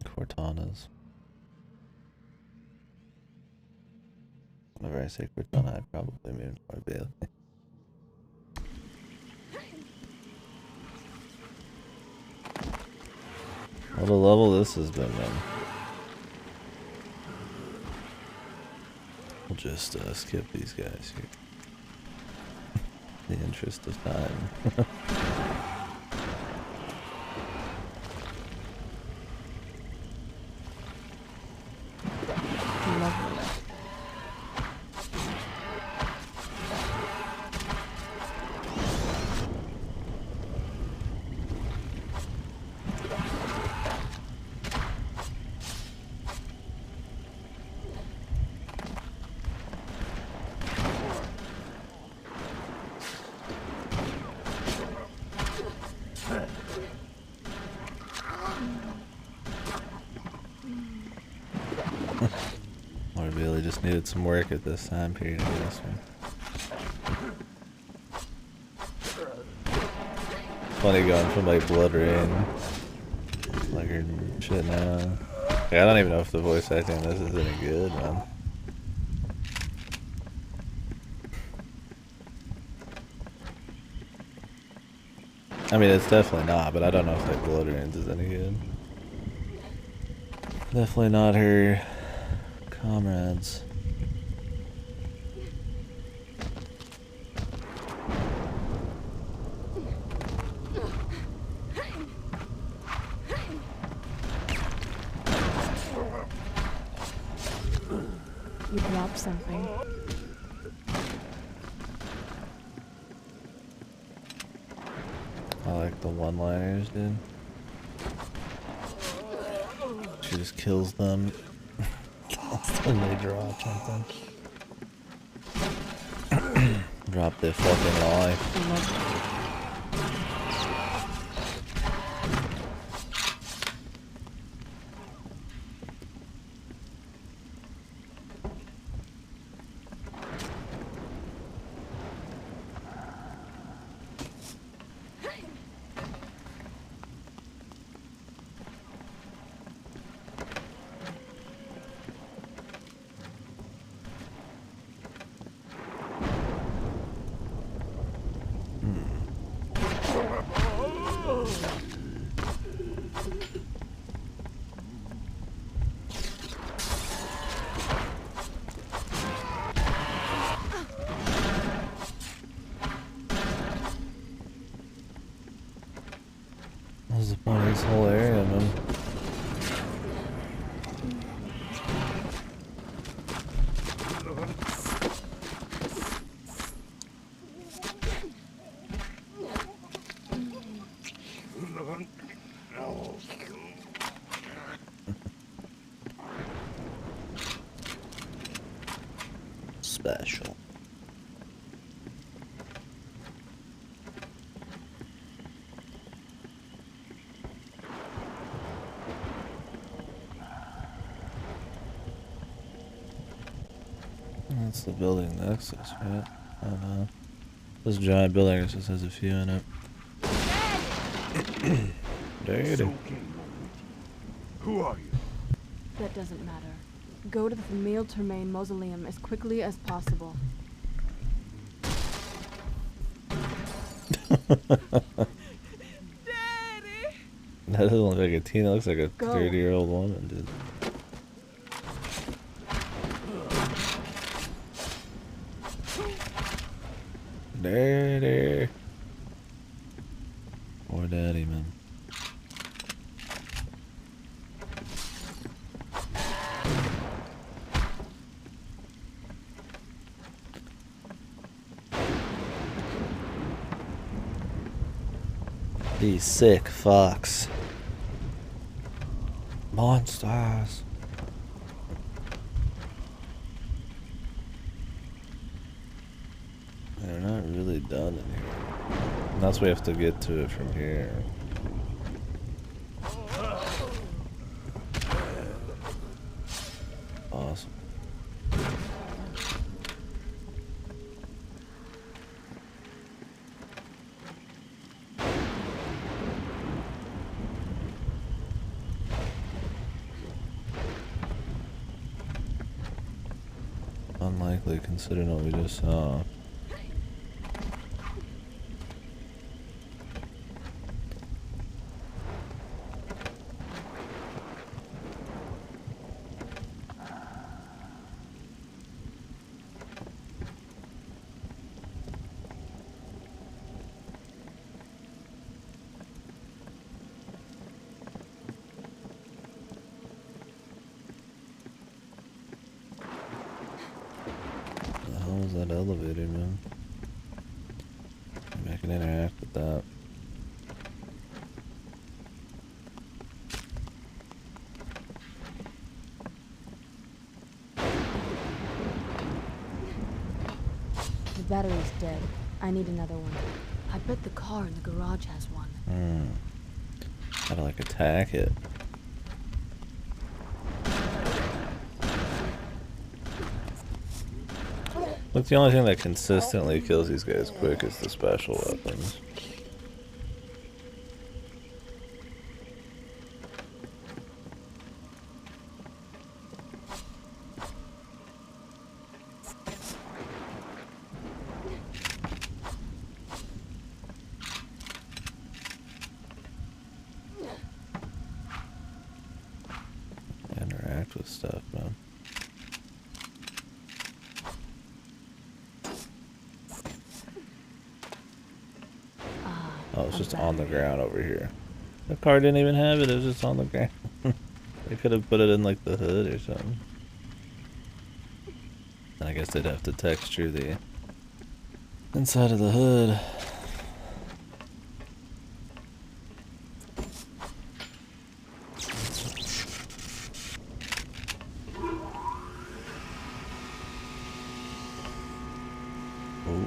Cortana's. Whenever I say Cortana, I probably mean Laura Bailey. What a level this has been, man. We'll just skip these guys here. In the interest of time. Lovely. Or Billy just needed some work at this time period, I guess. Funny going from like Bloodrayne, like her shit now. Like, I don't even know if the voice acting in this is any good, man. I mean, it's definitely not, but I don't know if like Bloodrayne's is any good. Definitely not her comrades. You dropped something. I like the one-liners, dude. She just kills them when they drop something. Drop their fucking life. What's the point of this whole area, man? Special. That's the building next to us, right? I don't know. This giant building just has a few in it. Dirty. Who are you? That doesn't matter. Go to the Famille Termaine mausoleum as quickly as possible. That doesn't look like a teen, it looks like a Go. 30-year-old woman, dude. Daddy. Poor daddy, man. These sick fucks. Monsters. They're not really done in here. And that's why we have to get to it from here. Awesome. Unlikely considering what we just saw. What was that elevator, man? Maybe I can interact with that. The battery's dead. I need another one. I bet the car in the garage has one. Gotta like attack it. Look, the only thing that consistently kills these guys quick is the special weapons. Interact with stuff, man. Oh, it's just on the ground over here. The car didn't even have it, it was just on the ground. They could have put it in like the hood or something. And I guess they'd have to texture the inside of the hood. Oh.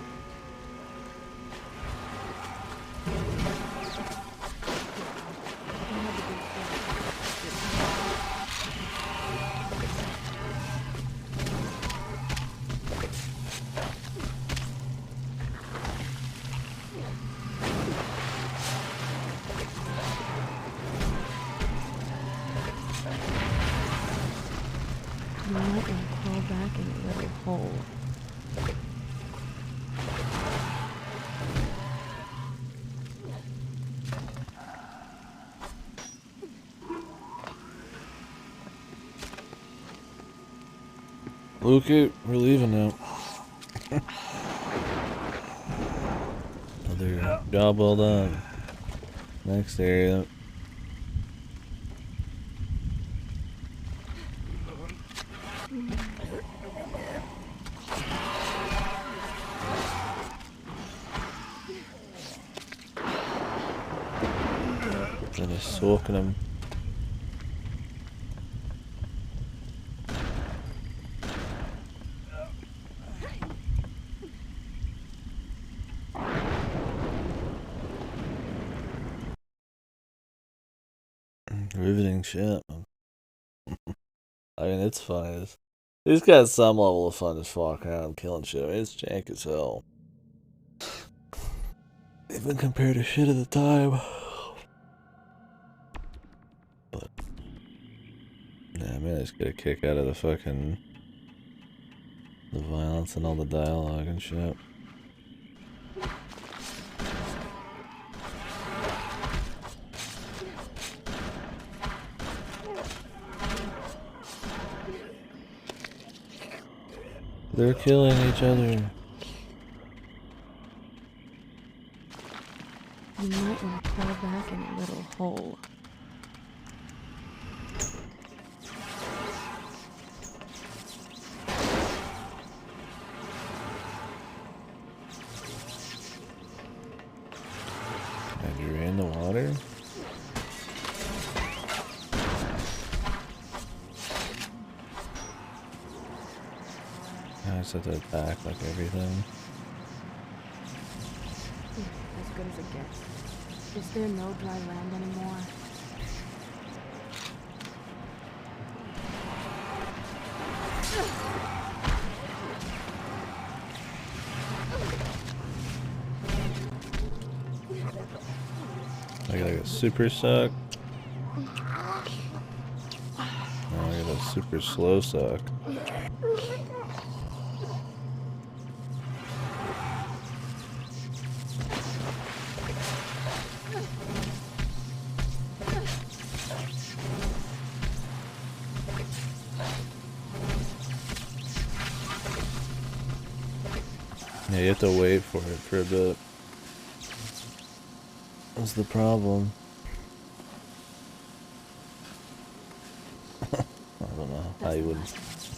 You might want to crawl back in a little hole. Okay, we're leaving now. Another job well done. Next area. Then he's soaking him. Riveting shit. I mean, it's fun. He's got some level of fun just walking around killing shit. I mean, it's jank as hell. Even compared to shit at the time. But, yeah, man, I just get a kick out of the fucking the violence and all the dialogue and shit. They're killing each other. You might want to crawl back in a little hole. And you're in the water? I just have to attack like everything. As good as it gets. Is there no dry land anymore? I got like a super suck. Now I got a super slow suck. Yeah, you have to wait for it for a bit. That's the problem. I don't know how you would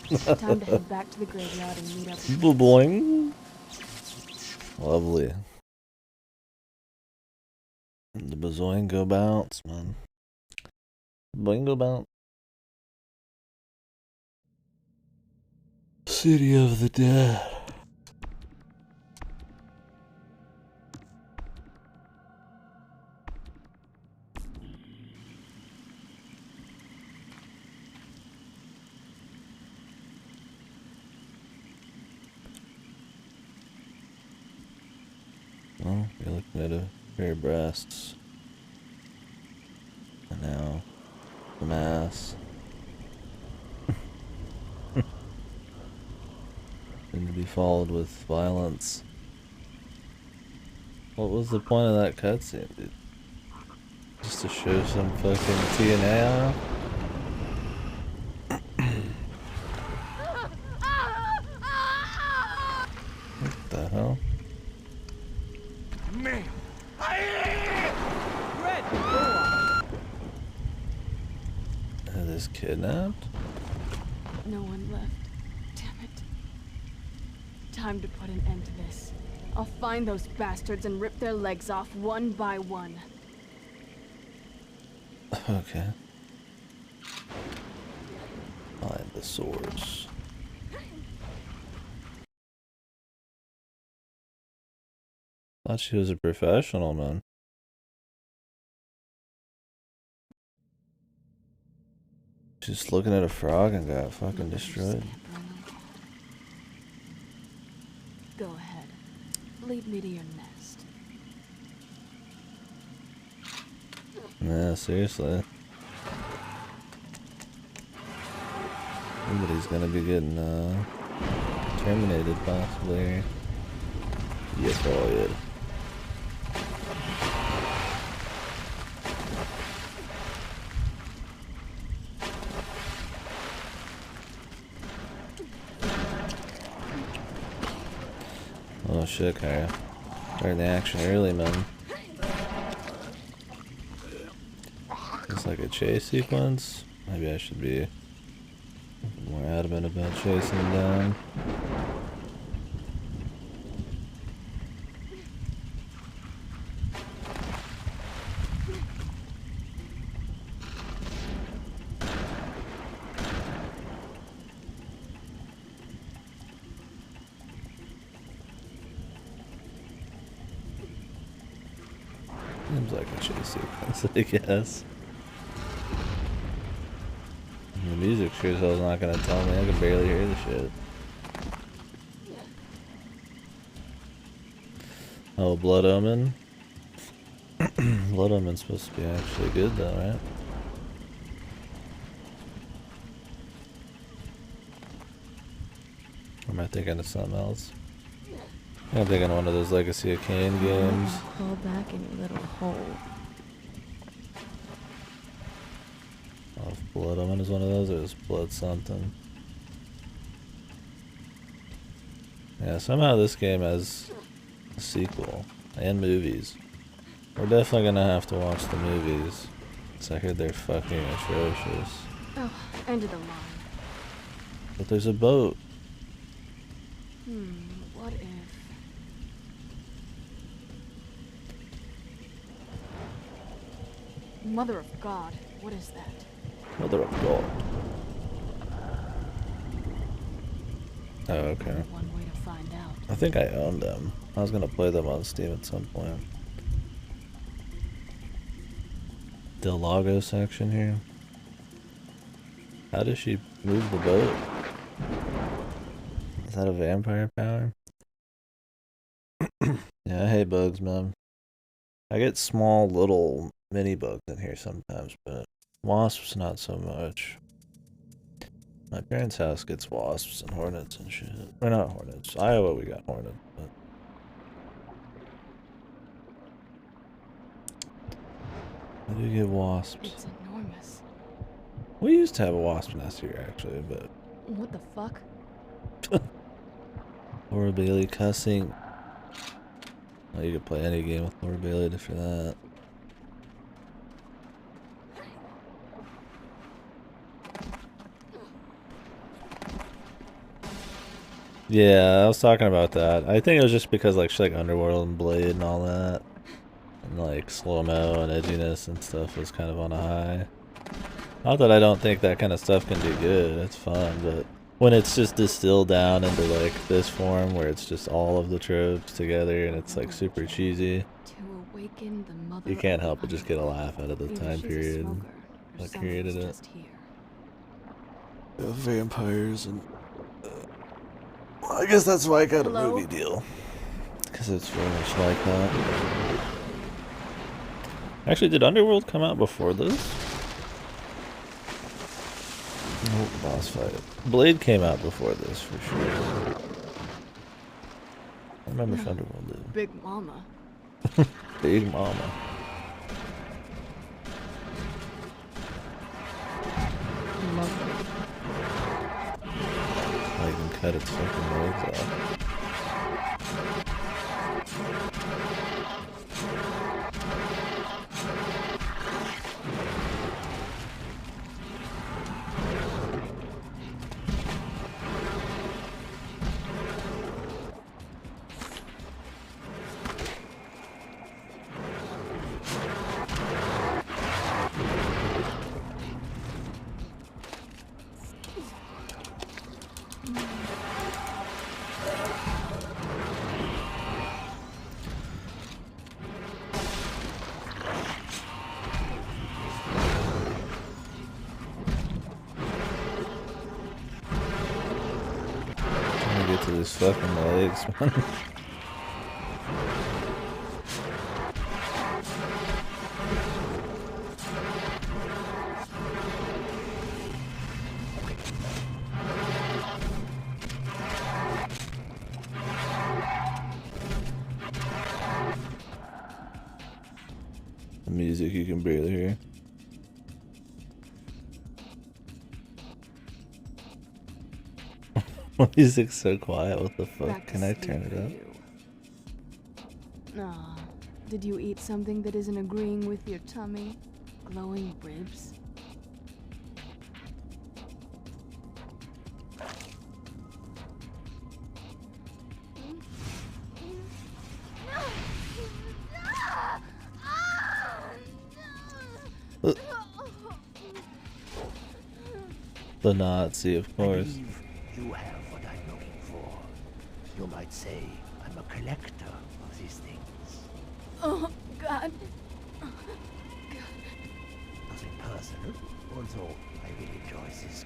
Time to head back to the graveyard and meet up with Boing. Lovely. The bazoingo bounce, man. Boingo bounce. City of the Dead. Well, you're looking at a pair of breasts. And now, the mass. And to be followed with violence. What was the point of that cutscene, dude? Just to show some fucking TNA off? What the hell? Man! Are this kidnapped? no one left. Damn it. Time to put an end to this. I'll find those bastards and rip their legs off one by one. Okay. Find the swords. Thought she was a professional, man. Just looking at a frog and got fucking destroyed. Go ahead. Lead me to your nest. Yeah, seriously. Somebody's gonna be getting terminated possibly. Yes, oh yeah. Oh shit, Kara. Starting the action early, man. It's like a chase sequence. Maybe I should be more adamant about chasing him down. Seems like a chase sequence, I guess. The music sure as hell's not gonna tell me. I can barely hear the shit. Oh, Blood Omen. Blood Omen's supposed to be actually good though, right? Or am I thinking of something else? I'm thinking one of those Legacy of Kain games. Pull back in your little hole. Oh, if Blood Omen is one of those, or is Blood something? Yeah, somehow this game has a sequel and movies. We're definitely gonna have to watch the movies, because I heard they're fucking atrocious. Oh, end of the line. But there's a boat. What if... Mother of God, what is that? Mother of God. Oh, okay. One way to find out. I think I owned them. I was gonna play them on Steam at some point. Del Lago section here. How does she move the boat? Is that a vampire power? Yeah, I hate bugs, man. I get small little mini bugs in here sometimes, but wasps not so much. My parents' house gets wasps and hornets and shit. Or not hornets. Iowa we got hornets, but I do get wasps. It's enormous. We used to have a wasp nest here actually, but What the fuck? Laura Bailey cussing. Oh, you could play any game with Laura Bailey for that. Yeah, I was talking about that. I think it was just because like shit like Underworld and Blade and all that, and like slow-mo and edginess and stuff was kind of on a high. Not that I don't think that kind of stuff can be good. It's fun, but when it's just distilled down into like this form where it's just all of the tropes together and it's like super cheesy, To awaken the mother you can't of the help but just get a underworld. laugh out of the Either time she's a period smoker, or that something's created it. just here. Vampires and well, I guess that's why I got Hello? a movie deal, because it's very much like that. Actually, did Underworld come out before this? Oh, boss fight. Blade came out before this for sure. I remember if Underworld did. Big Mama. Big Mama. I can cut its fucking legs off. Get to his fucking legs, man. The music you can barely hear. Music's so quiet. What the fuck? Back to Can I sleep turn it for up? you. Aw, did you eat something that isn't agreeing with your tummy? Glowing ribs? The Nazi, of I course. believe you have what I'm looking for. You might say I'm a collector of these things. Oh, God. Nothing personal, although I will enjoy this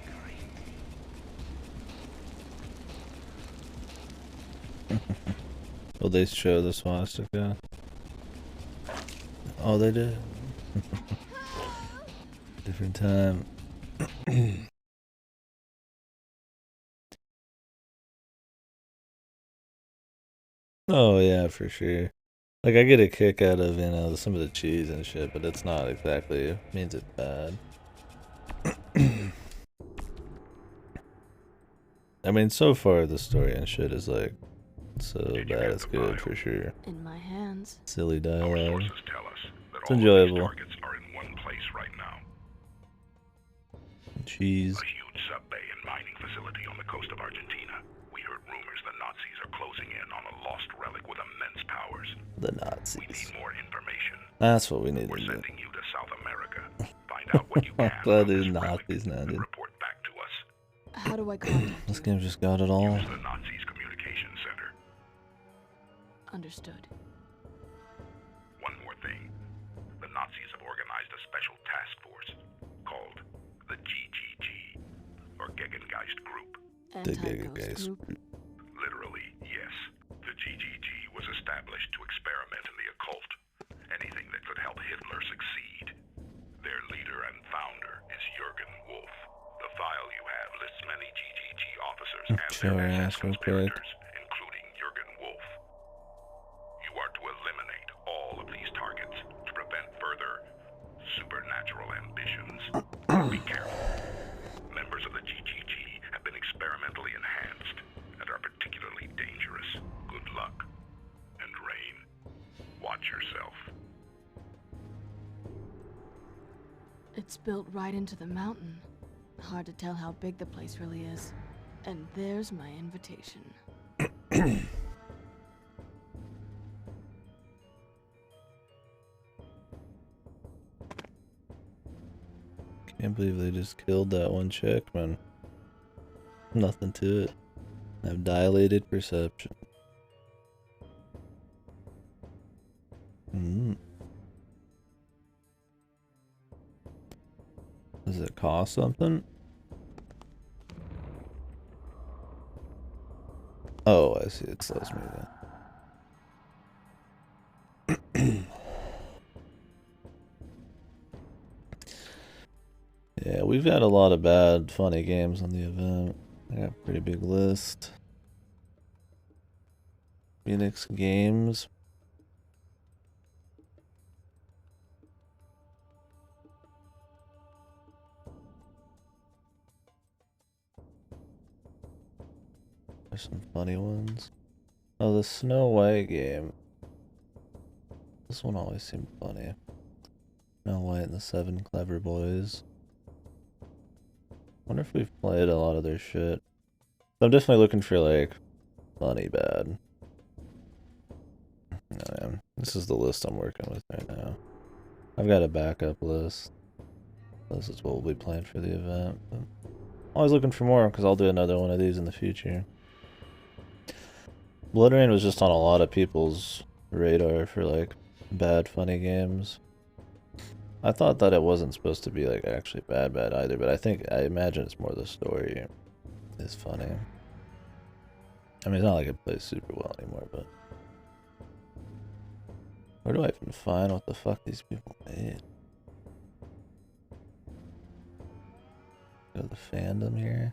greatly. Will they show the swastika? Oh, they did. Different time. Oh yeah, for sure. Like I get a kick out of, you know, some of the cheese and shit, but it's not exactly means it's bad. I mean, so far the story and shit is like so bad it's good for sure. In my hands. Silly Our dialogue. sources tell us that It's all enjoyable. of these targets are in one place right now. Cheese. A huge sub-bay and mining facility on the coast of Argentina. We heard rumors the Nazis are closing in on a lost relic with immense powers. The We Nazis. need more information. That's what we need We're to do. sending you to South America. Find out what you can Glad about there's this relic Nazis now, and dude. report back to us. How do I contact This you? game just got it all. Use the Nazis' communication center. Understood. One more thing. The Nazis have organized a special task force called the GGG, or Gegengeist Group. Anti-ghost Gegengeist group. Literally, yes. The GGG was established to experiment in the occult. Anything that could help Hitler succeed. Their leader and founder is Jurgen Wolf. The file you have lists many GGG officers and Show their her SS ass real quick. conspirators, including Jurgen Wolf. You are to eliminate all of these targets to prevent further supernatural ambitions. Be careful. Members of the GGG have been experimentally enhanced and are particularly dangerous. Good luck. And Rain, watch yourself. It's built right into the mountain. Hard to tell how big the place really is. And there's my invitation. Can't believe they just killed that one chick, man. Nothing to it. I have dilated perception. Does it cost something? Oh, I see. It slows me down. Yeah, we've got a lot of bad, funny games on the event. I got a pretty big list. Phoenix Games. There's some funny ones. Oh, the Snow White game. This one always seemed funny. Snow White and the Seven Clever Boys. Wonder if we've played a lot of their shit. I'm definitely looking for, like, funny bad. Oh, yeah. This is the list I'm working with right now. I've got a backup list. This is what we'll be playing for the event. But always looking for more, because I'll do another one of these in the future. Bloodrayne was just on a lot of people's radar for, like, bad, funny games. I thought that it wasn't supposed to be, like, actually bad either, but I imagine it's more the story is funny. I mean, it's not like it plays super well anymore, but... Where do I even find what the fuck these people made? Go to the fandom here.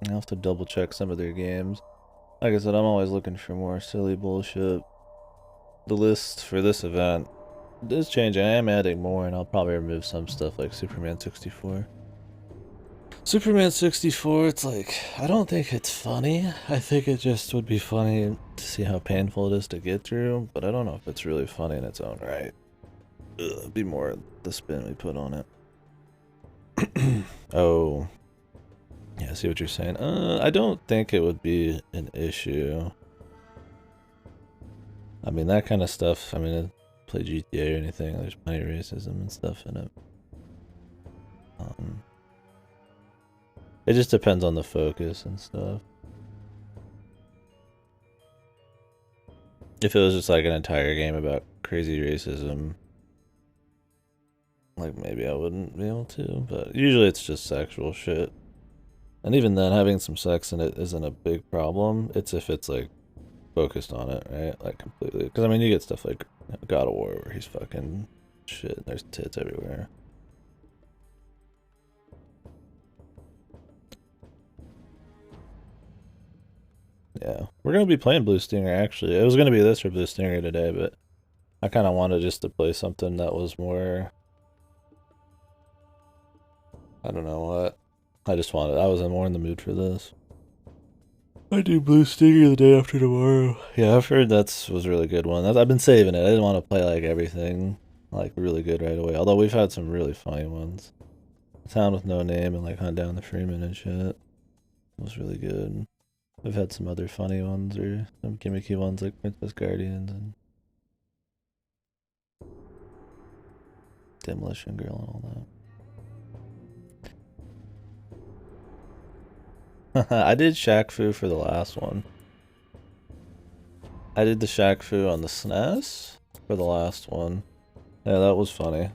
I'll have to double check some of their games. Like I said, I'm always looking for more silly bullshit. The list for this event is changing. I am adding more, and I'll probably remove some stuff like Superman 64. Superman 64, it's like, I don't think it's funny. I think it just would be funny to see how painful it is to get through, but I don't know if it's really funny in its own right. It'd be more the spin we put on it. Oh. Yeah, I see what you're saying. I don't think it would be an issue. I mean, that kind of stuff, I mean, play GTA or anything, there's plenty of racism and stuff in it. It just depends on the focus and stuff. If it was just like an entire game about crazy racism, like maybe I wouldn't be able to, but usually it's just sexual shit. And even then, having some sex in it isn't a big problem. It's if it's like focused on it, right? Like completely. Because I mean, you get stuff like God of War where he's fucking shit and there's tits everywhere. Yeah, we're gonna be playing Blue Stinger actually. It was gonna be this or Blue Stinger today, but I kind of wanted just to play something that was more. I don't know what. I was more in the mood for this. I do Blue Stinger the day after tomorrow. Yeah, I've heard that was a really good one. I've been saving it. I didn't want to play like everything like really good right away. Although we've had some really funny ones. Town with No Name and like Hunt Down the Freeman and shit. It was really good. We've had some other funny ones or some gimmicky ones like Princess Guardians and Demolition Girl and all that. I did Shaq Fu for the last one. I did the Shaq Fu on the SNES for the last one. Yeah, that was funny.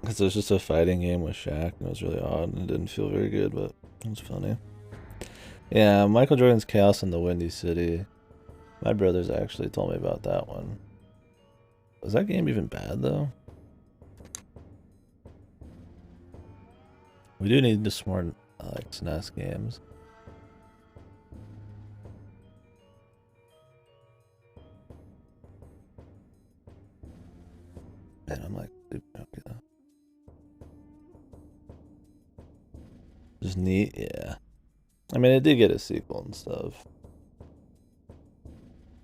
Because it was just a fighting game with Shaq, and it was really odd, and it didn't feel very good, but it was funny. Yeah, Michael Jordan's Chaos in the Windy City. My brothers actually told me about that one. Was that game even bad, though? We do need just more like SNES games. And I'm like, super happy though. Just neat, yeah. I mean, it did get a sequel and stuff.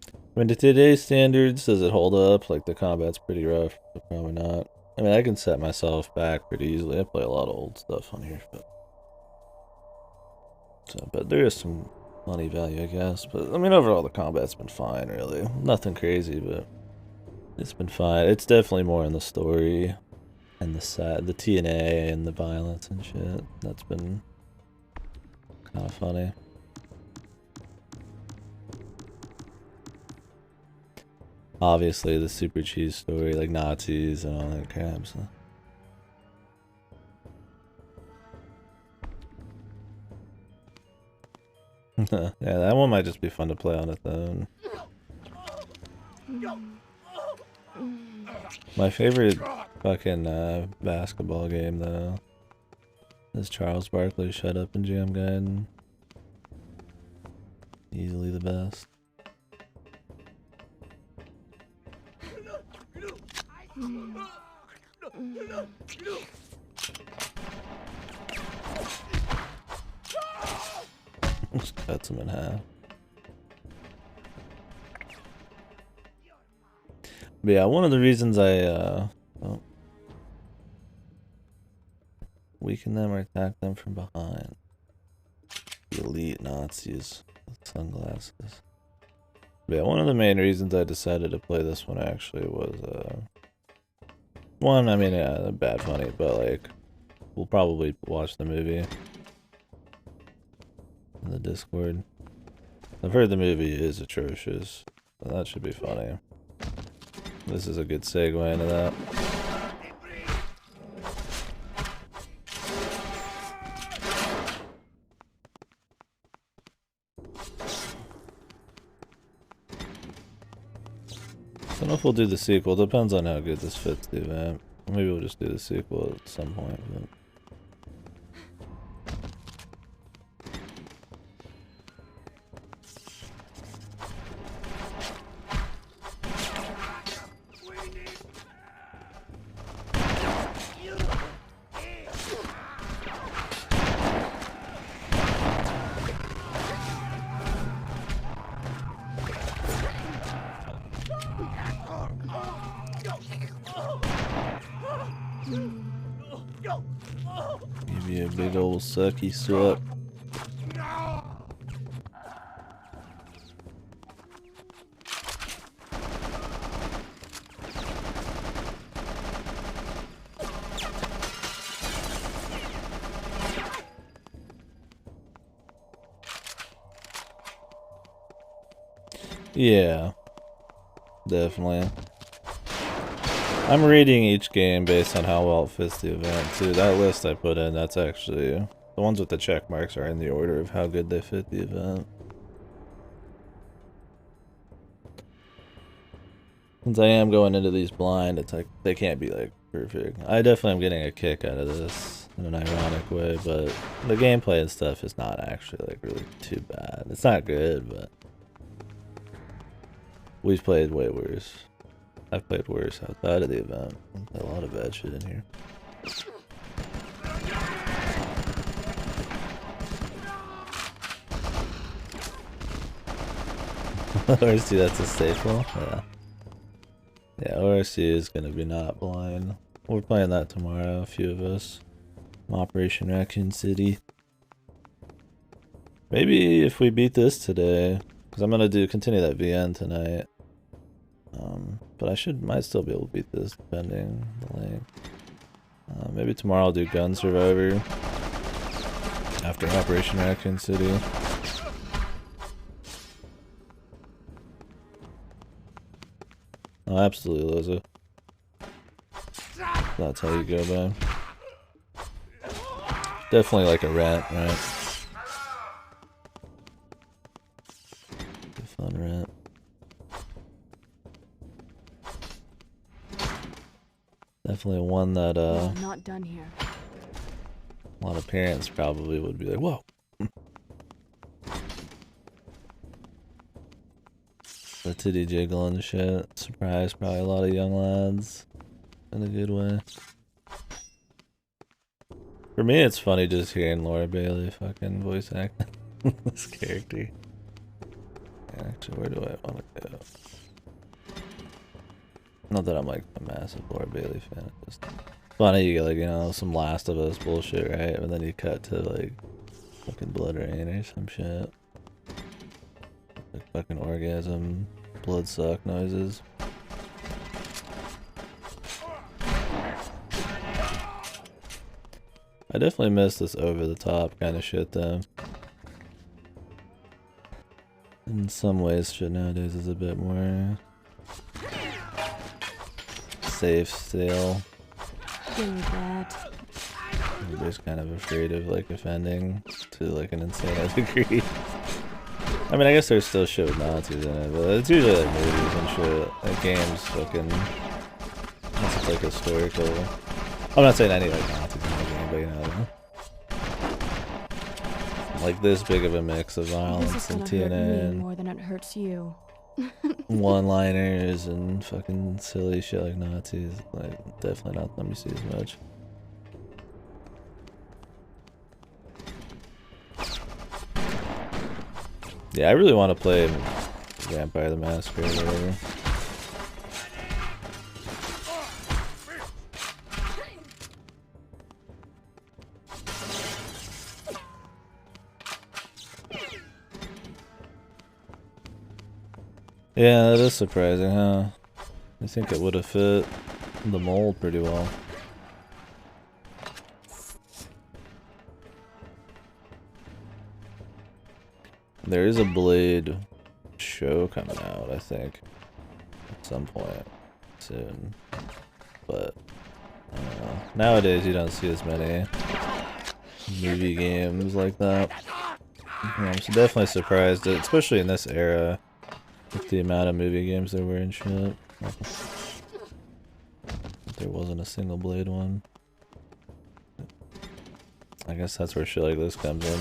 I mean, to today's standards, does it hold up? Like, the combat's pretty rough, but probably not. I mean, I can set myself back pretty easily. I play a lot of old stuff on here, but there is some money value, I guess. But, I mean, overall, the combat's been fine, really. Nothing crazy, but it's been fine. It's definitely more in the story and the TNA and the violence and shit. That's been kind of funny. Obviously, the Super Cheese story, like Nazis and all that crap. So. Yeah, that one might just be fun to play on its own. My favorite fucking basketball game, though, is Charles Barkley Shut Up and Jam Guide. Easily the best. Just cuts him in half. But yeah, one of the reasons I weaken them or attack them from behind. The elite Nazis with sunglasses. But yeah, one of the main reasons I decided to play this one actually was one, I mean, yeah, bad funny, but like, we'll probably watch the movie in the Discord. I've heard the movie is atrocious, so that should be funny. This is a good segue into that. I don't know if we'll do the sequel. Depends on how good this fits the event. Maybe we'll just do the sequel at some point. But. Give you a big old sucky suck. Yeah, definitely. I'm reading each game based on how well it fits the event, too. That list I put in, that's actually... The ones with the check marks are in the order of how good they fit the event. Since I am going into these blind, it's like, they can't be, like, perfect. I definitely am getting a kick out of this in an ironic way, but the gameplay and stuff is not actually, like, really too bad. It's not good, but... We've played way worse. I've played worse outside of the event. A lot of bad shit in here. ORC, that's a staple? Yeah. Yeah, ORC is gonna be not blind. We're playing that tomorrow, a few of us. Operation Raccoon City. Maybe if we beat this today, because I'm gonna continue that VN tonight. But I might still be able to beat this depending the length. Maybe tomorrow I'll do Gun Survivor after Operation Raccoon City. Oh, absolutely, Liza. That's how you go by. Definitely like a rat, right? A fun rat. Definitely one that not done here. A lot of parents probably would be like, whoa. The titty jiggle and shit. Surprised probably a lot of young lads. in a good way. For me, it's funny just hearing Laura Bailey fucking voice act this character. Actually, where do I want to go? Not that I'm like a massive Laura Bailey fan. It's just funny you get like, you know, some Last of Us bullshit, right? And then you cut to like fucking Bloodrayne or some shit. Like fucking orgasm, blood suck noises. I definitely miss this over the top kind of shit though. In some ways, shit nowadays is a bit more safe still. Give me that. I'm just kind of afraid of like offending to like an insane degree. I mean, I guess there's still shit with Nazis in it, but it's usually like movies and shit. Like games fucking, unless it's like historical. I'm not saying any like Nazis in the game, but you know. Like this big of a mix of violence and This is gonna hurt me TNA more than it hurts you. one-liners and fucking silly shit like Nazis. Like, definitely not let me see as much. Yeah, I really want to play Vampire the Masquerade or whatever. Yeah, that is surprising, huh? I think it would have fit the mold pretty well. There is a Blade show coming out, I think, at some point soon. But, I don't know. Nowadays, you don't see as many movie games like that. I'm so definitely surprised, that, especially in this era, with the amount of movie games there were and shit. There wasn't a single Blade one. I guess that's where shit like this comes in.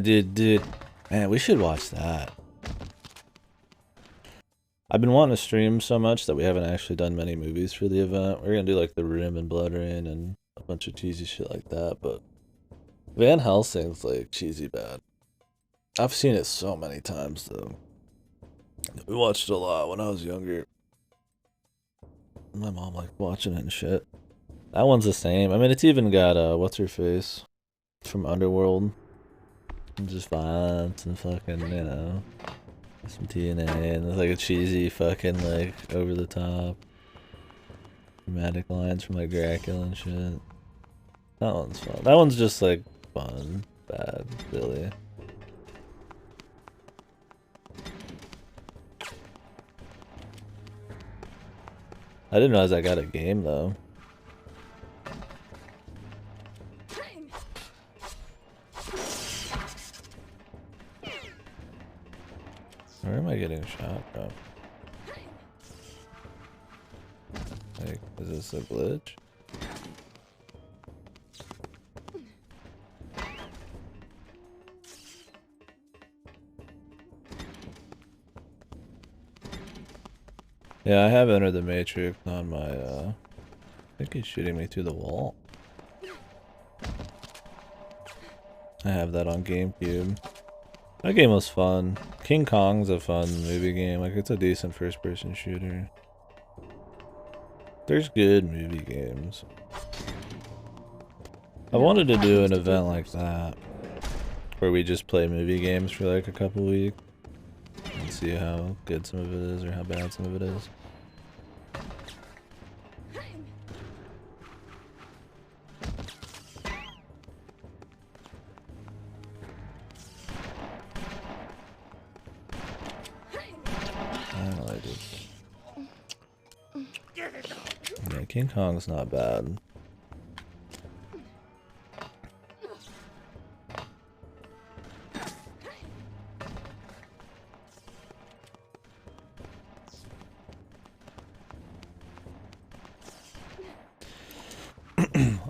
Dude, man, we should watch that. I've been wanting to stream so much that we haven't actually done many movies for the event. We're gonna do like The Room and Bloodrayne and a bunch of cheesy shit like that, but Van Helsing's like cheesy bad. I've seen it so many times though. We watched it a lot when I was younger. My mom liked watching it and shit. That one's the same. I mean, it's even got what's her face from Underworld. Just violence and fucking, you know, some TNA and there's like a cheesy fucking like over the top dramatic lines from like Dracula and shit. That one's fun. That one's just like fun, bad, really. I didn't realize I got a game though. Where am I getting shot from? Like, is this a glitch? Yeah, I have entered the Matrix on my, I think he's shooting me through the wall. I have that on GameCube. That game was fun. King Kong's a fun movie game. Like, it's a decent first-person shooter. There's good movie games. I wanted to do an event like that, where we just play movie games for like a couple weeks and see how good some of it is or how bad some of it is. Yeah, King Kong's not bad.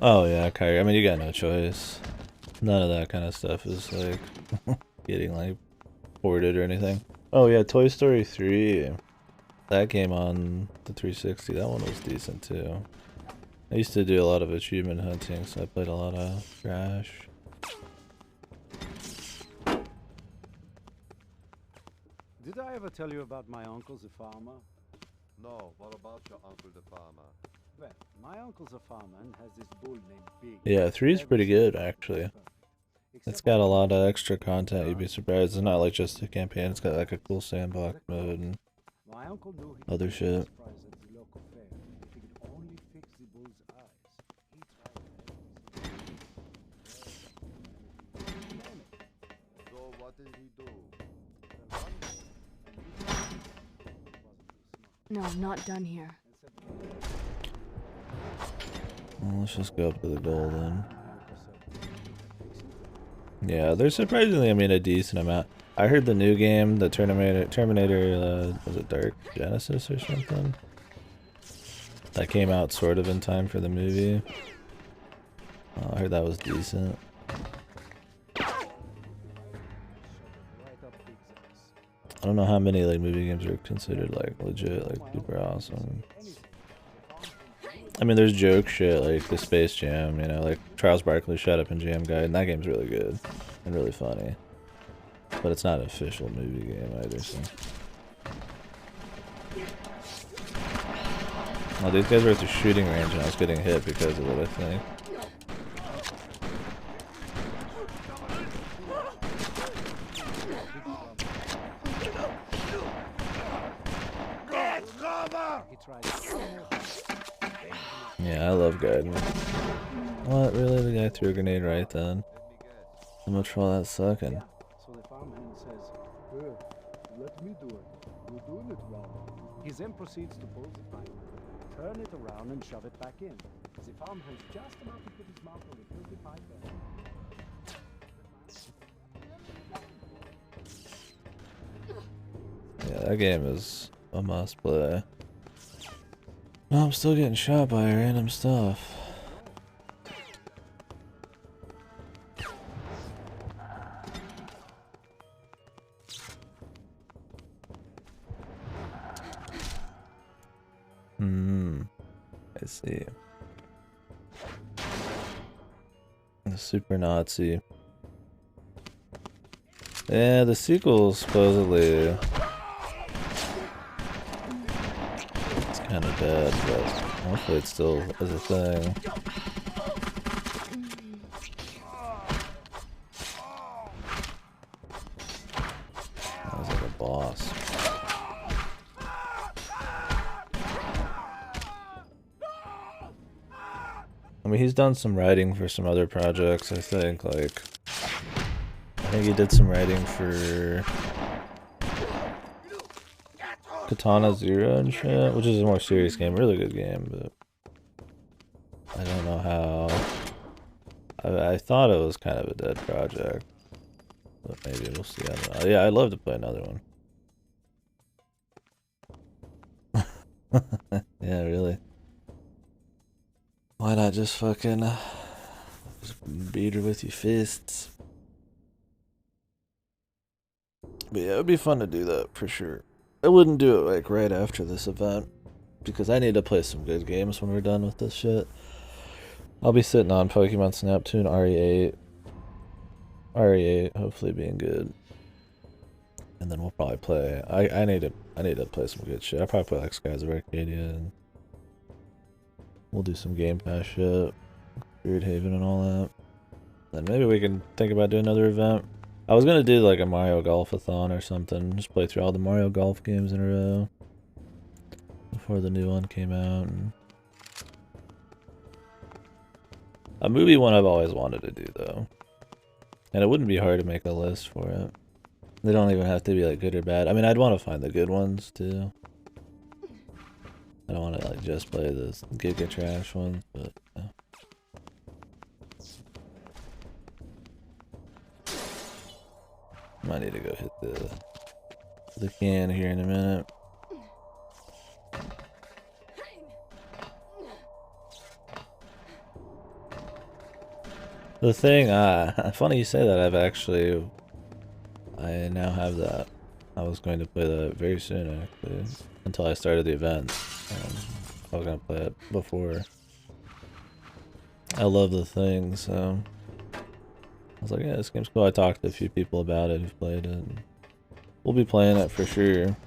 Oh yeah, Kyrie. I mean, you got no choice. None of that kind of stuff is like getting like ported or anything. Oh yeah, Toy Story 3. That came on the 360. That one was decent too. I used to do a lot of achievement hunting, so I played a lot of Crash. Did I ever tell you about my uncle, the farmer? No, what about your uncle the farmer? Well, my uncle's a farmer and has this bull named Big. Yeah, 3 is pretty good actually. It's got a lot of extra content, you'd be surprised. It's not like just a campaign, it's got like a cool sandbox mode and my uncle knew he other shit. prize at the local fair if he could only fix the bull's eyes. He tried So what did he do? No, I'm not done here. Well, let's just go up to the goal then. Yeah, there's surprisingly, I mean, a decent amount. I heard the new game, the Terminator, was it Dark Genesis or something? That came out sort of in time for the movie. I heard that was decent. I don't know how many like movie games are considered like legit, like super awesome. I mean, there's joke shit like the Space Jam, you know, like Charles Barkley Shut Up and Jam Guide, and that game's really good and really funny. But it's not an official movie game either, so. Oh, these guys were at the shooting range and I was getting hit because of it, I think. Yeah, I love guiding. What, really? The guy threw a grenade right then? So much for all that sucking. So the farmhand says, let me do it. You're doing it wrong. He then proceeds to pull the pipe, turn it around and shove it back in. The farmhand's just about to put his mouth on the filthy pipe end. Yeah, that game is a must play. No, I'm still getting shot by random stuff. I see. The Super Nazi. Yeah, the sequel supposedly it's kind of dead, but hopefully it still is a thing. That was like a boss. I mean, he's done some writing for some other projects, I think, like, I think he did some writing for Katana Zero and shit, which is a more serious game, really good game, but I don't know how, I thought it was kind of a dead project, but maybe we'll see, I don't know. Yeah, I'd love to play another one. Yeah, really. Why not just fucking just beat her with your fists? But yeah, it would be fun to do that for sure. I wouldn't do it like right after this event because I need to play some good games when we're done with this shit. I'll be sitting on Pokemon Snap Tune RE8. RE8 hopefully being good. And then we'll probably play I need to play some good shit. I'll probably play like Skies of Arcadia and we'll do some Game Pass shit, Spirit Haven and all that. Then maybe we can think about doing another event. I was gonna do like a Mario Golf-a-thon or something. Just play through all the Mario Golf games in a row before the new one came out. And a movie one I've always wanted to do though, and it wouldn't be hard to make a list for it. They don't even have to be like good or bad. I mean, I'd want to find the good ones too. I don't want to like just play the Giga Trash ones, but yeah. Might need to go hit the can here in a minute. The thing, funny you say that. I've actually I now have that. I was going to play that very soon, actually, until I started the event. I was going to play it before. I love the thing, so I was like, yeah, this game's cool. I talked to a few people about it who've played it. And we'll be playing it for sure.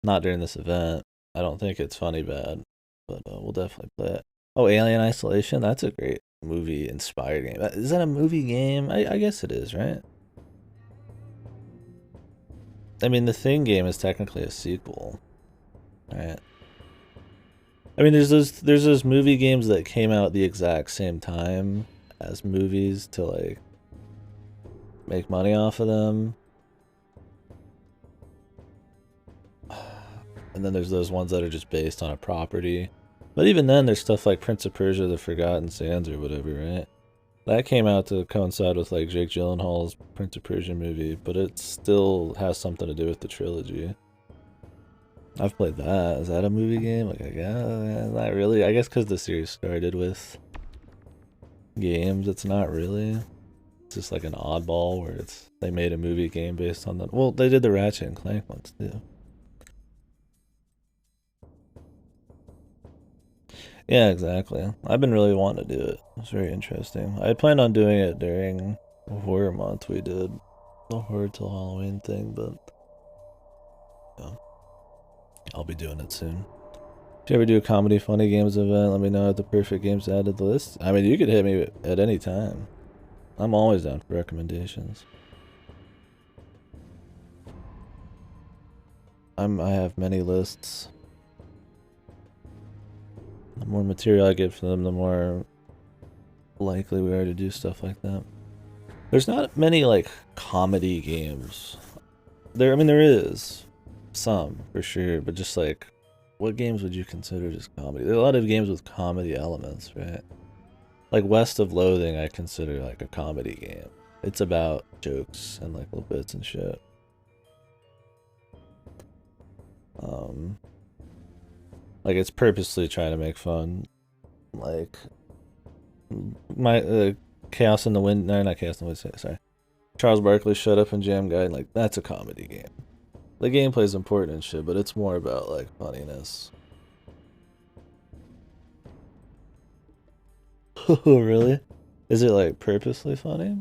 Not during this event. I don't think it's funny bad, but we'll definitely play it. Oh, Alien Isolation? That's a great movie-inspired game. Is that a movie game? I guess it is, right? I mean, the Thing game is technically a sequel, right? I mean, there's those movie games that came out at the exact same time as movies to like make money off of them. And then there's those ones that are just based on a property. But even then, there's stuff like Prince of Persia: The Forgotten Sands or whatever, right? That came out to coincide with like Jake Gyllenhaal's Prince of Persia movie, but it still has something to do with the trilogy. I've played that. Is that a movie game? Like, not really. I guess because the series started with games, it's not really. It's just like an oddball where they made a movie game based on that. Well, they did the Ratchet and Clank ones too. Yeah, exactly. I've been really wanting to do it. It's very interesting. I planned on doing it during Horror Month. We did the Horror Till Halloween thing, but yeah, I'll be doing it soon. If you ever do a comedy funny games event, let me know if the perfect games to add to the list. I mean, you could hit me at any time. I'm always down for recommendations. I have many lists. The more material I get from them, the more likely we are to do stuff like that. There's not many like comedy games. I mean, there is some for sure, but just like, what games would you consider just comedy? There are a lot of games with comedy elements, right? Like West of Loathing, I consider like a comedy game. It's about jokes and like little bits and shit. Like it's purposely trying to make fun. Like my Chaos in the Wind, no, not Chaos in the Wind, sorry. Charles Barkley Shut Up and Jam Guide, like that's a comedy game. The gameplay is important and shit, but it's more about like funniness. Oh, really? Is it like purposely funny?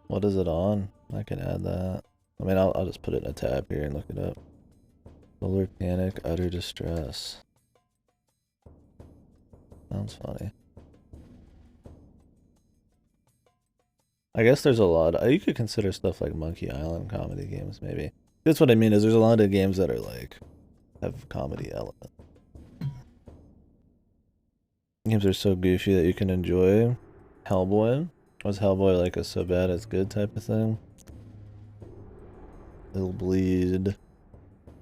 What is it on? I can add that. I mean, I'll just put it in a tab here and look it up. Solar Panic, Utter Distress. Sounds funny. I guess there's a lot. You could consider stuff like Monkey Island comedy games, maybe. That's what I mean, is there's a lot of games that are like, have comedy element. Games are so goofy that you can enjoy. Hellboy? Was Hellboy like a so bad it's good type of thing? It'll Bleed. I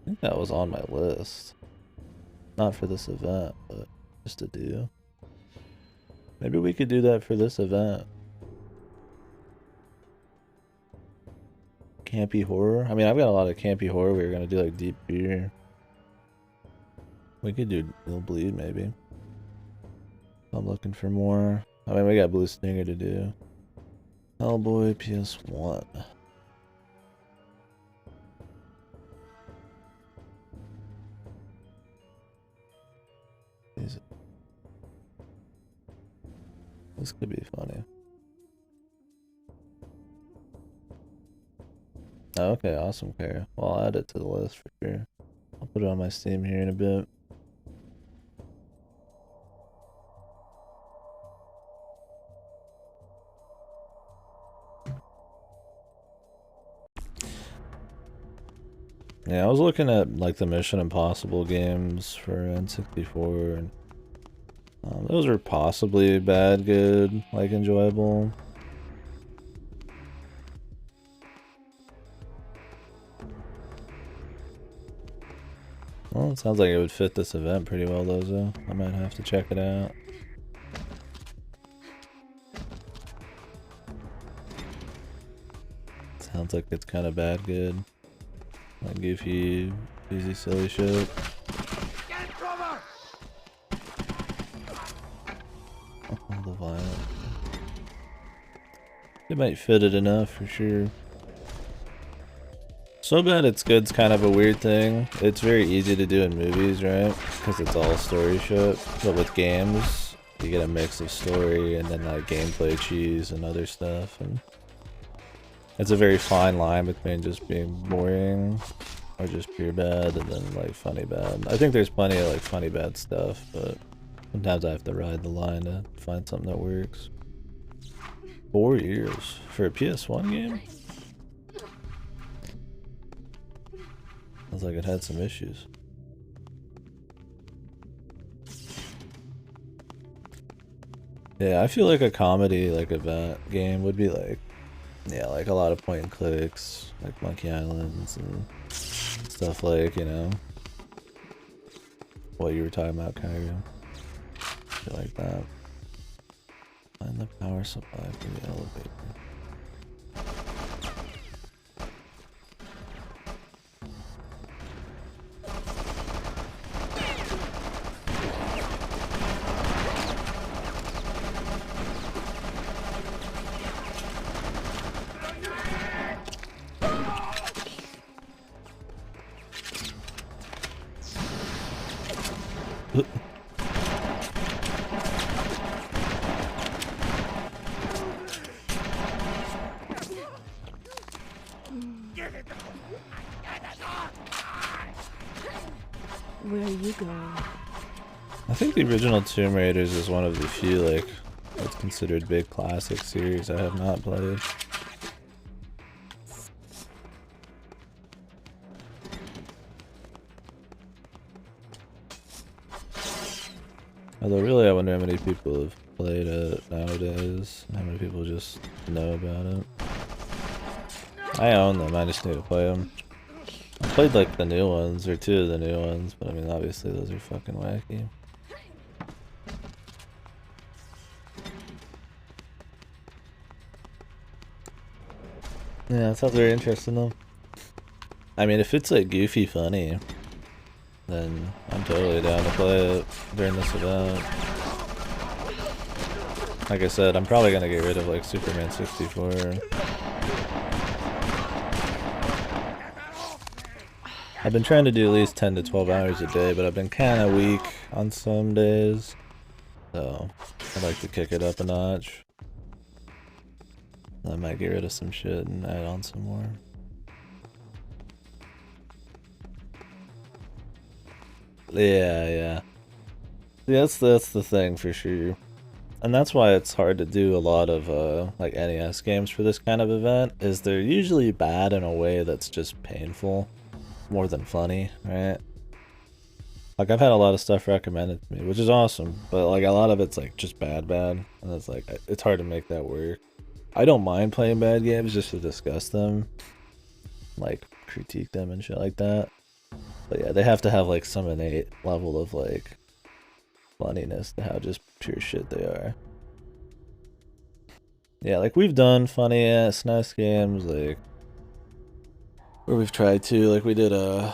think that was on my list. Not for this event, but just to do. Maybe we could do that for this event. Campy horror? I mean, I've got a lot of campy horror. We were gonna do like Deep Fear. We could do It'll Bleed maybe. I'm looking for more. I mean, we got Blue Stinger to do. Hellboy PS1. This could be funny. Okay, awesome, Kara. Well, I'll add it to the list for sure. I'll put it on my Steam here in a bit. Yeah, I was looking at like the Mission Impossible games for N64, and those are possibly bad, good, like enjoyable. Well, it sounds like it would fit this event pretty well, though. I might have to check it out. Sounds like it's kind of bad, good. Like goofy, easy, silly shit. All the violence. It might fit it enough for sure. So Bad It's Good's kind of a weird thing. It's very easy to do in movies, right? Because it's all story shit. But with games, you get a mix of story and then like gameplay cheese and other stuff. And it's a very fine line between just being boring or just pure bad and then like funny bad. I think there's plenty of like funny bad stuff, but sometimes I have to ride the line to find something that works. 4 years for a PS1 game? Sounds like it had some issues. Yeah, I feel like a comedy, like a that game would be like, yeah, like a lot of point and clicks, like Monkey Islands and stuff like, you know, what you were talking about, Kyrie. Shit like that. Find the power supply for the elevator. Where are you going? I think the original Tomb Raiders is one of the few, like, what's considered big classic series I have not played. Although really I wonder how many people have played it nowadays, how many people just know about it. I own them, I just need to play them. I played like the new ones, or 2 of the new ones, but I mean obviously those are fucking wacky. Yeah, that sounds very interesting though. I mean if it's like goofy funny, then I'm totally down to play it during this event. Like I said, I'm probably gonna get rid of like Superman 64. I've been trying to do at least 10 to 12 hours a day, but I've been kinda weak on some days. So, I'd like to kick it up a notch. I might get rid of some shit and add on some more. Yeah. That's the thing for sure. And that's why it's hard to do a lot of like NES games for this kind of event, is they're usually bad in a way that's just painful more than funny, right? Like I've had a lot of stuff recommended to me, which is awesome, but like a lot of it's like just bad, and it's like it's hard to make that work. I don't mind playing bad games just to discuss them, like critique them and shit like that. But yeah, they have to have like some innate level of like funniness to how just pure shit they are. Yeah, like we've done funny ass SNES games, like where we've tried to, like we did a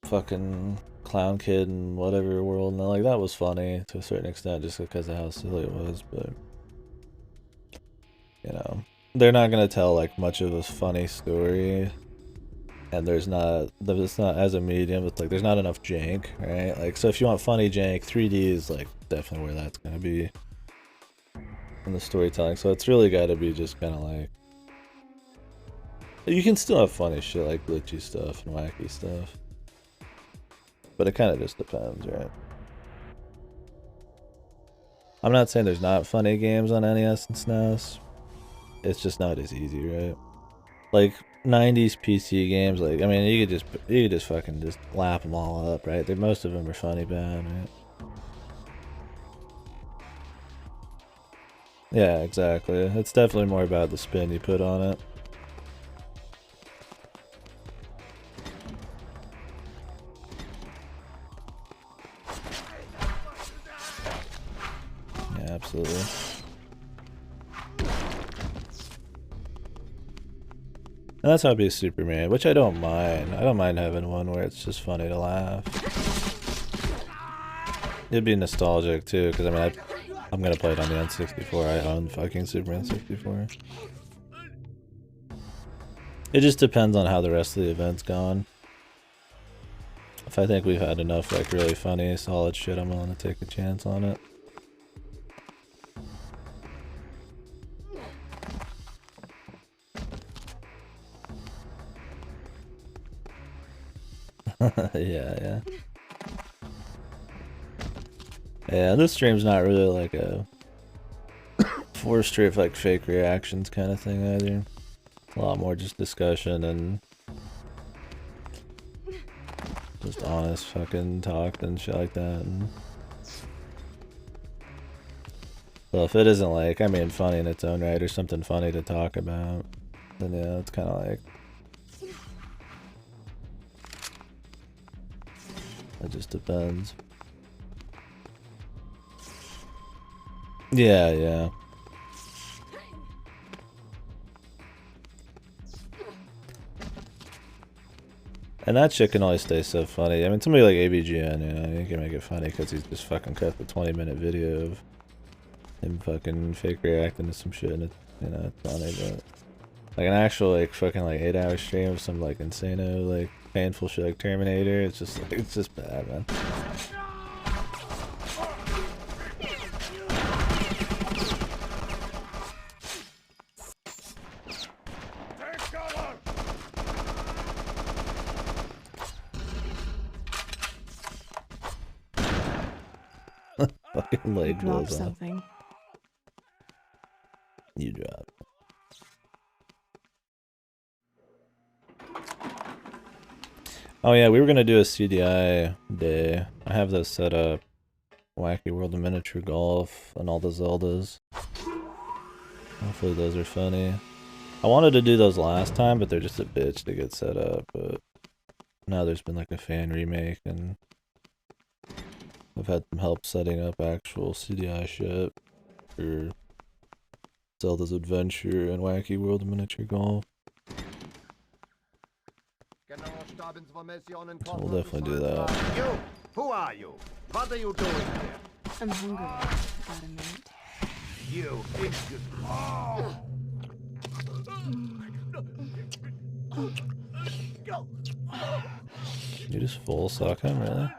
fucking Clown Kid and whatever world, and like that was funny to a certain extent just because of how silly it was, but you know, they're not gonna tell like much of a funny story, and it's not as a medium, it's like there's not enough jank, right? Like so if you want funny jank, 3D is like definitely where that's gonna be in the storytelling. So it's really gotta be just kinda like, you can still have funny shit like glitchy stuff and wacky stuff, but it kinda just depends, right? I'm not saying there's not funny games on NES and SNES, it's just not as easy, right? Like 90s PC games, like I mean you could just fucking just lap them all up, right? Most of them are funny bad, right? Yeah, exactly. It's definitely more about the spin you put on it. Yeah, absolutely. And that's how it'd be Superman, which I don't mind. I don't mind having one where it's just funny to laugh. It'd be nostalgic too, because I mean, I'm gonna play it on the N64. I own fucking Superman 64. It just depends on how the rest of the event's gone. If I think we've had enough like really funny, solid shit, I'm willing to take a chance on it. Yeah. Yeah, this stream's not really like a forced straight like fake reactions kind of thing either. A lot more just discussion and just honest fucking talk and shit like that. And well, if it isn't like, I mean, funny in its own right or something funny to talk about, then yeah, it's kind of like, it just depends. Yeah. And that shit can always stay so funny. I mean, somebody like ABGN, you know, you can make it funny because he's just fucking cut the 20-minute video of him fucking fake reacting to some shit, and it's, you know, it's funny, but like an actual like fucking like 8-hour stream of some like insano like painful shit like Terminator, it's just like, it's just bad, man. Fucking leg blows off. Something. You dropped. Oh yeah, we were gonna do a CDI day. I have those set up. Wacky World of Miniature Golf and all the Zeldas. Hopefully those are funny. I wanted to do those last time, but they're just a bitch to get set up. But now there's been like a fan remake, and I've had some help setting up actual CDI shit for Zelda's Adventure and Wacky World of Miniature Golf. So we'll definitely do that. You! Who are you? What are you doing here? I'm hungry. Got a minute? You idiot! Oh! You just full suck him, really?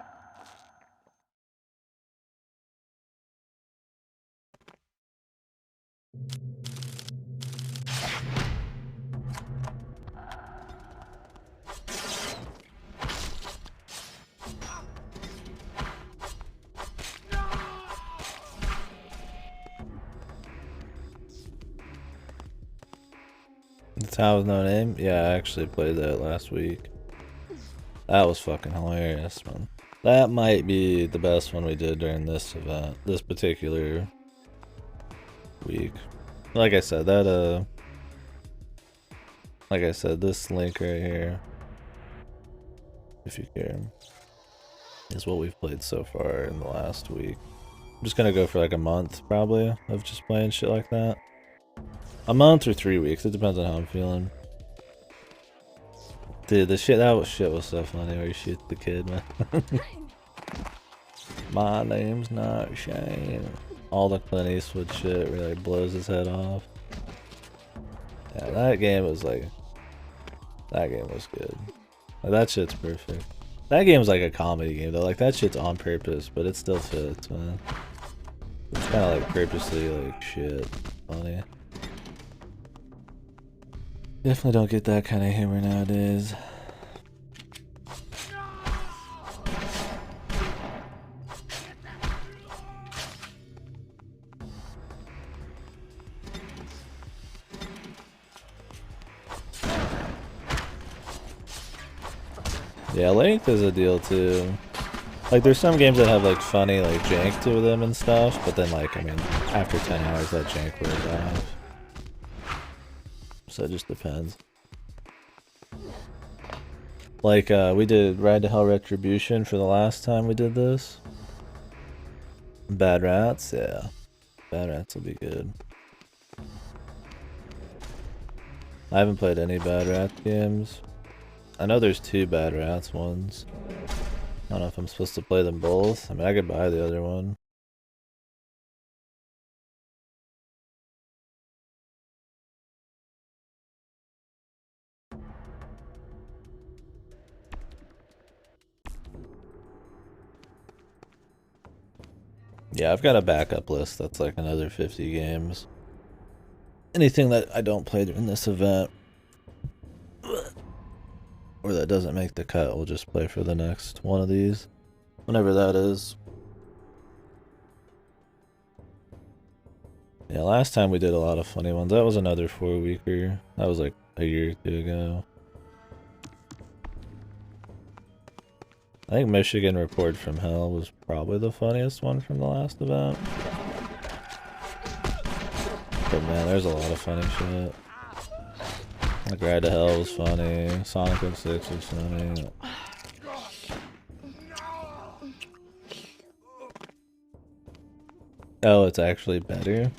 The Town with No Name? Yeah, I actually played that last week. That was fucking hilarious, man. That might be the best one we did during this event, this particular week. Like I said, this link right here, if you care, is what we've played so far in the last week. I'm just gonna go for like a month, probably, of just playing shit like that. A month or 3 weeks, it depends on how I'm feeling. Dude, that shit was so funny where you shoot the kid, man. My name's not Shane. All the Clint Eastwood shit really blows his head off. Yeah, that game was good. Like, that shit's perfect. That game's like a comedy game though, like that shit's on purpose, but it still fits, man. It's kinda like purposely like shit funny. Definitely don't get that kind of humor nowadays. Yeah, length is a deal too. Like there's some games that have like funny like jank to them and stuff, but then like, I mean, after 10 hours that jank wears off. So it just depends. Like, we did Ride to Hell Retribution for the last time we did this. Bad Rats, yeah. Bad Rats will be good. I haven't played any Bad Rats games. I know there's 2 Bad Rats ones. I don't know if I'm supposed to play them both. I mean, I could buy the other one. Yeah, I've got a backup list that's like another 50 games. Anything that I don't play during this event, or that doesn't make the cut, we'll just play for the next one of these, whenever that is. Yeah, last time we did a lot of funny ones. That was another 4-weeker. That was like a year or 2 ago. I think Michigan Report from Hell was probably the funniest one from the last event. But man, there's a lot of funny shit. Like Ride to Hell was funny. Sonic 06 was funny. Oh, it's actually better?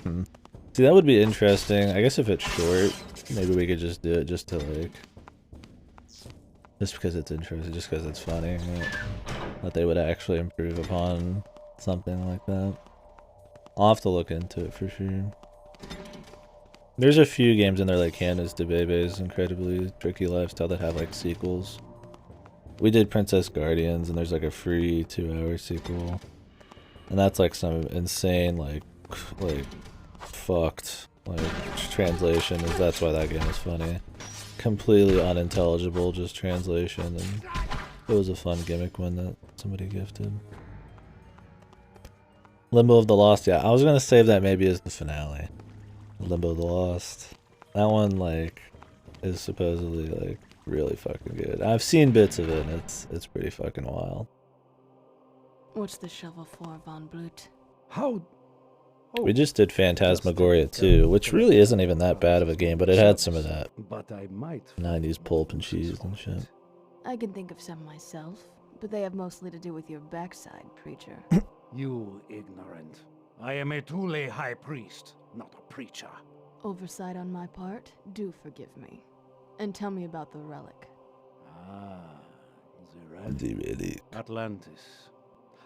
See, that would be interesting. I guess if it's short, maybe we could just do it just to like... Just because it's interesting, just because it's funny. Right? That they would actually improve upon something like that. I'll have to look into it for sure. There's a few games in there like Hannah's de Bebe's Incredibly Tricky Lifestyle that have like sequels. We did Princess Guardians and there's like a free 2-hour sequel. And that's like some insane like fucked like translation. That's why that game is funny. Completely unintelligible just translation, and it was a fun gimmick one that somebody gifted. Limbo of the Lost, yeah, I was gonna save that maybe as the finale. Limbo of the Lost. That one like is supposedly like really fucking good. I've seen bits of it and it's pretty fucking wild. What's the shovel for, Von Blut? How? Oh, we just did Phantasmagoria 2, which really isn't even that bad of a game, but it had some of that but I might 90s pulp and cheese and shit. I can think of some myself, but they have mostly to do with your backside, preacher. You ignorant. I am a truly high priest, not a preacher. Oversight on my part, do forgive me. And tell me about the relic. Ah, The relic. Atlantis.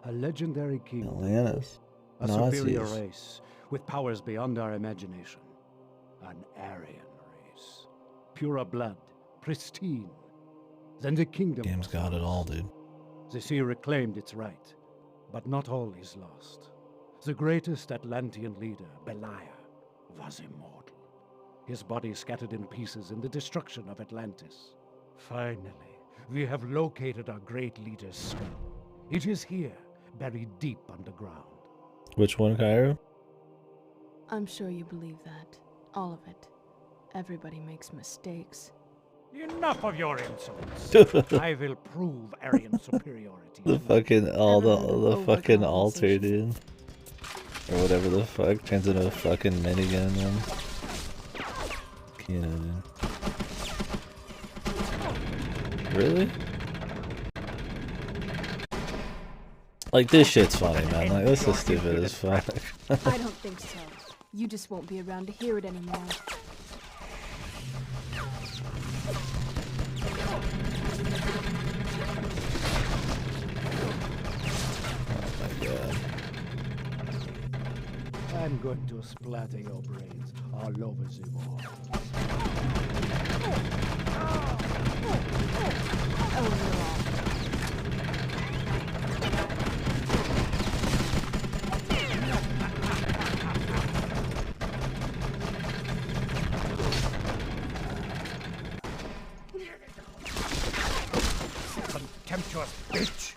A legendary kingdom. Atlantis. A Nazis. superior race with powers beyond our imagination. An Aryan race. Pure blood, pristine. Then the kingdom Game's got it all, dude. The sea reclaimed its right, but not all is lost. The greatest Atlantean leader, Beliar, was immortal. His body scattered in pieces in the destruction of Atlantis. Finally, we have located our great leader's skull. It is here, buried deep underground. Which one, Cairo? I'm sure you believe that. All of it. Everybody makes mistakes. Enough of your insults. I will prove Aryan superiority. The fucking the fucking altar, dude. Or whatever the fuck turns into a fucking minigun, man. You know, dude. Really? Like, this shit's funny, man. Like, this is stupid as fuck. I don't think so. You just won't be around to hear it anymore. Oh my god. I'm going to splatter your brains all over the wall. Contemptuous bitch!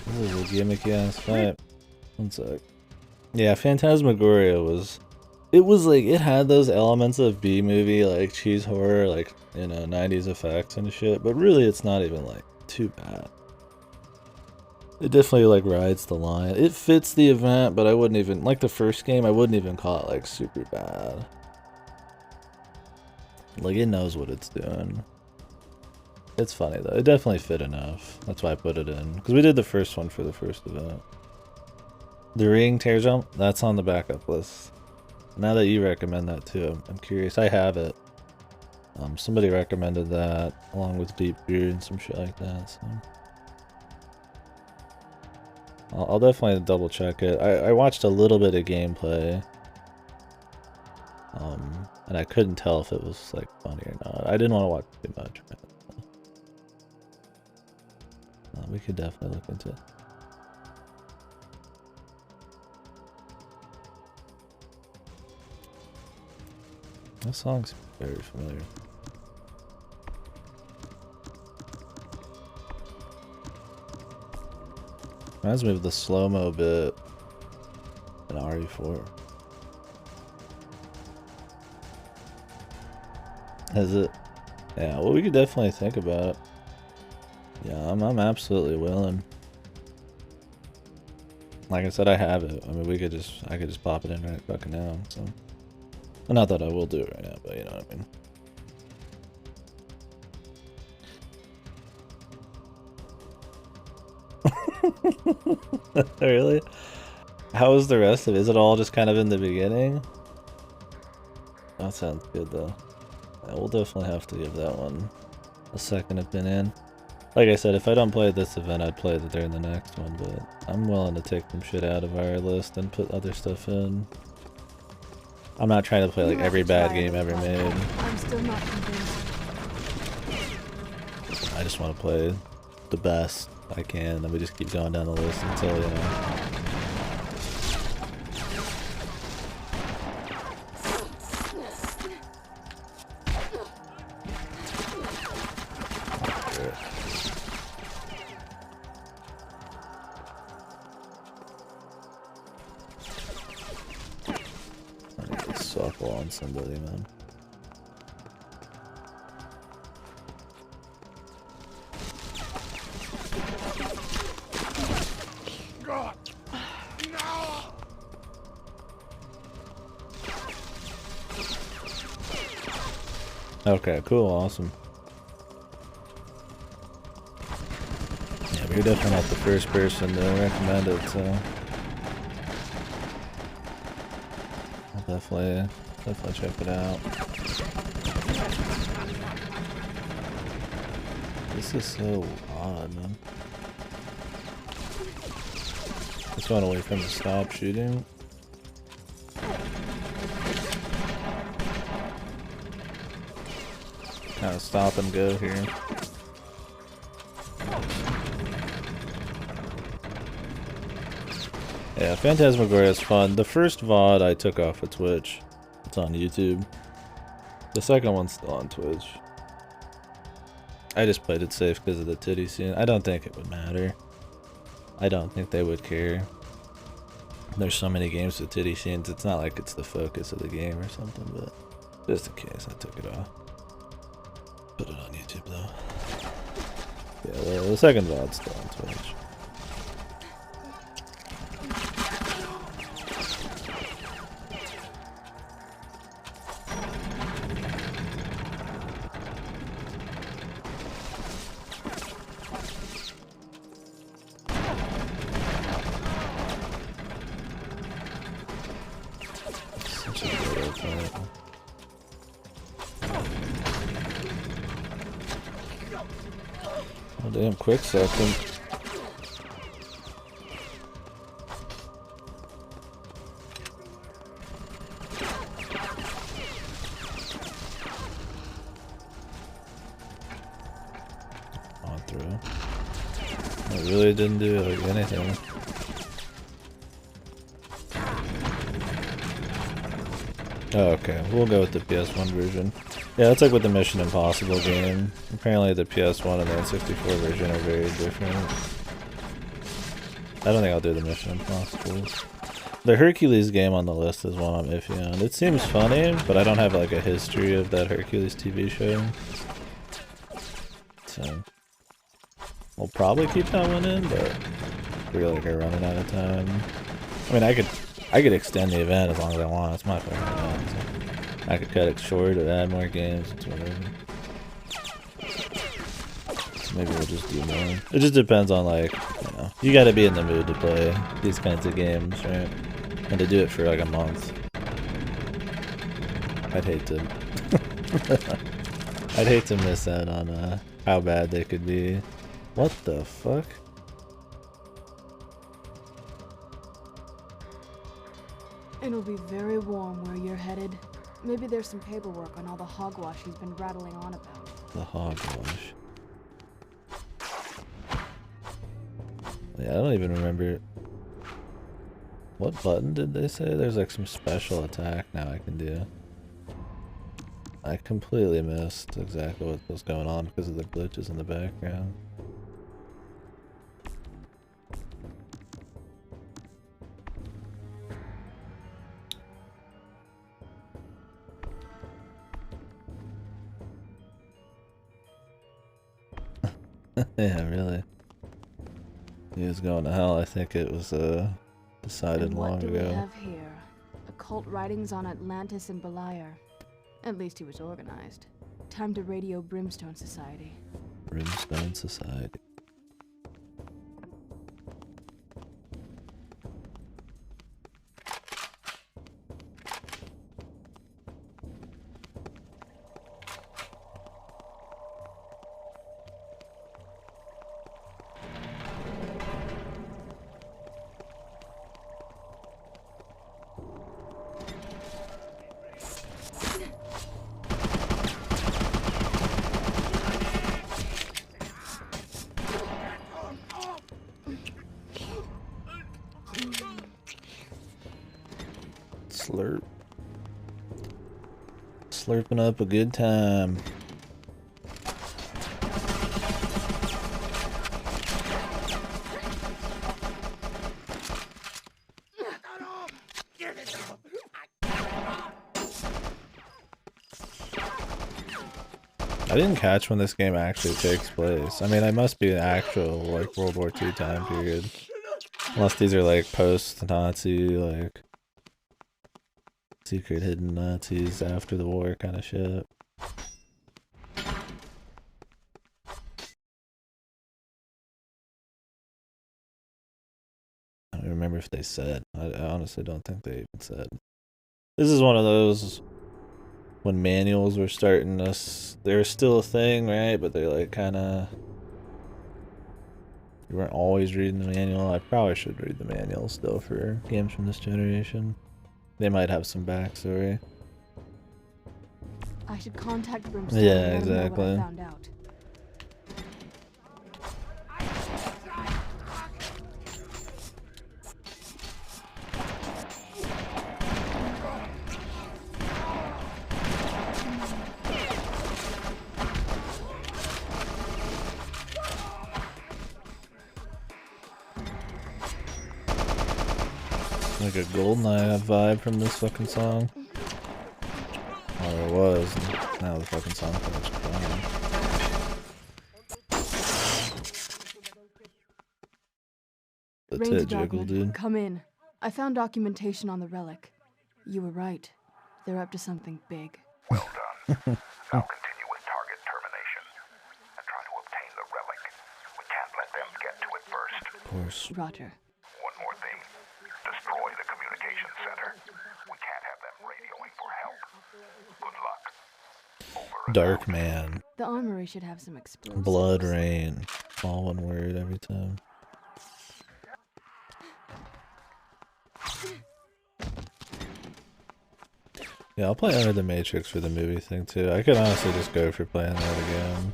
This is a gimmicky ass fight. One sec. Yeah, Phantasmagoria was... It was like, it had those elements of B-movie, like cheese horror, like, you know, 90s effects and shit, but really it's not even, like, too bad. It definitely, like, rides the line. It fits the event, but I wouldn't even, like the first game, I wouldn't even call it, like, super bad. Like, it knows what it's doing. It's funny, though. It definitely fit enough. That's why I put it in. Because we did the first one for the first event. The Ring Tear Jump, that's on the backup list. Now that you recommend that too, I'm curious. I have it. Somebody recommended that along with Deep Beer and some shit like that. So I'll definitely double check it. I watched a little bit of gameplay, and I couldn't tell if it was like funny or not. I didn't want to watch too much. We could definitely look into it. That song's very familiar. Reminds me of the slow-mo bit in RE4. Is it? Yeah, well, we could definitely think about it. Yeah, I'm absolutely willing. Like I said, I have it. I mean, I could just pop it in right fucking now. So, well, not that I will do it right now, but you know what I mean. Really? How was the rest of it? Is it all just kind of in the beginning? That sounds good though. Yeah, we'll definitely have to give that one a second opinion. Like I said, if I don't play at this event, I'd play it during the next one, but I'm willing to take some shit out of our list and put other stuff in. I'm not trying to play like every bad game ever made. I'm still not convinced. I just want to play the best I can, and we just keep going down the list until, you know. Softball on somebody, man. Okay, cool, awesome. Yeah, but you're definitely not the first person to recommend it, so I'll definitely check it out. This is so odd, man. Just want to wait for him to stop shooting. Kind of stop and go here. Yeah, Phantasmagoria is fun. The first VOD I took off of Twitch. It's on YouTube. The second one's still on Twitch. I just played it safe because of the titty scene. I don't think it would matter. I don't think they would care. There's so many games with titty scenes, it's not like it's the focus of the game or something, but just in case I took it off. Put it on YouTube though. Yeah, the second VOD's still on Twitch. Oh damn, quick second. On through. I really didn't do like anything. Oh, okay, we'll go with the PS1 version. Yeah, that's like with the Mission Impossible game. Apparently the PS1 and the N64 version are very different. I don't think I'll do the Mission Impossible. The Hercules game on the list is one I'm iffy on. It seems funny, but I don't have like a history of that Hercules TV show. So we'll probably keep that one in, but we like are running out of time. I mean, I could extend the event as long as I want. It's my fucking event. So I could cut it short or add more games. It's whatever. So maybe we'll just do more. It just depends on, like, you know, you gotta be in the mood to play these kinds of games, right? And to do it for like a month. I'd hate to I'd hate to miss out on how bad they could be. What the fuck? It'll be very warm where you're headed. Maybe there's some paperwork on all the hogwash he's been rattling on about. The hogwash. Yeah, I don't even remember. What button did they say? There's like some special attack now I can do. I completely missed exactly what was going on because of the glitches in the background. Yeah, really. He was going to hell. I think it was decided long ago. What do we have here? Occult writings on Atlantis and Beliar. At least he was organized. Time to radio Brimstone Society. Brimstone Society. Slurp. Slurping up a good time. I didn't catch when this game actually takes place. I mean, it must be an actual, like, World War II time period. Unless these are, like, post-Nazi, like, secret hidden Nazis after the war kind of shit. I don't remember if they said. I honestly don't think they even said. This is one of those when manuals were starting us. They're still a thing, right? But they like kind of. You weren't always reading the manual. I probably should read the manual still for games from this generation. They might have some backstory. I should contact Brimstone. Yeah, and let him know what I exactly. found out. Like a GoldenEye vibe from this fucking song. Or it was. Now the fucking song finished crying. The Ranger tit jiggle, Dogwood, dude. come in. I found documentation on the relic. You were right. They're up to something big. Well done. Now continue with target termination and try to obtain the relic. We can't let them get to it first. Of course. Roger. One more thing. Destroy the communications center. We can't have them radioing for help. Good luck. Over and Dark out. Man. The armory should have some explosives. Bloodrayne. All one word every time. Yeah, I'll play Under the Matrix for the movie thing too. I could honestly just go for playing that again.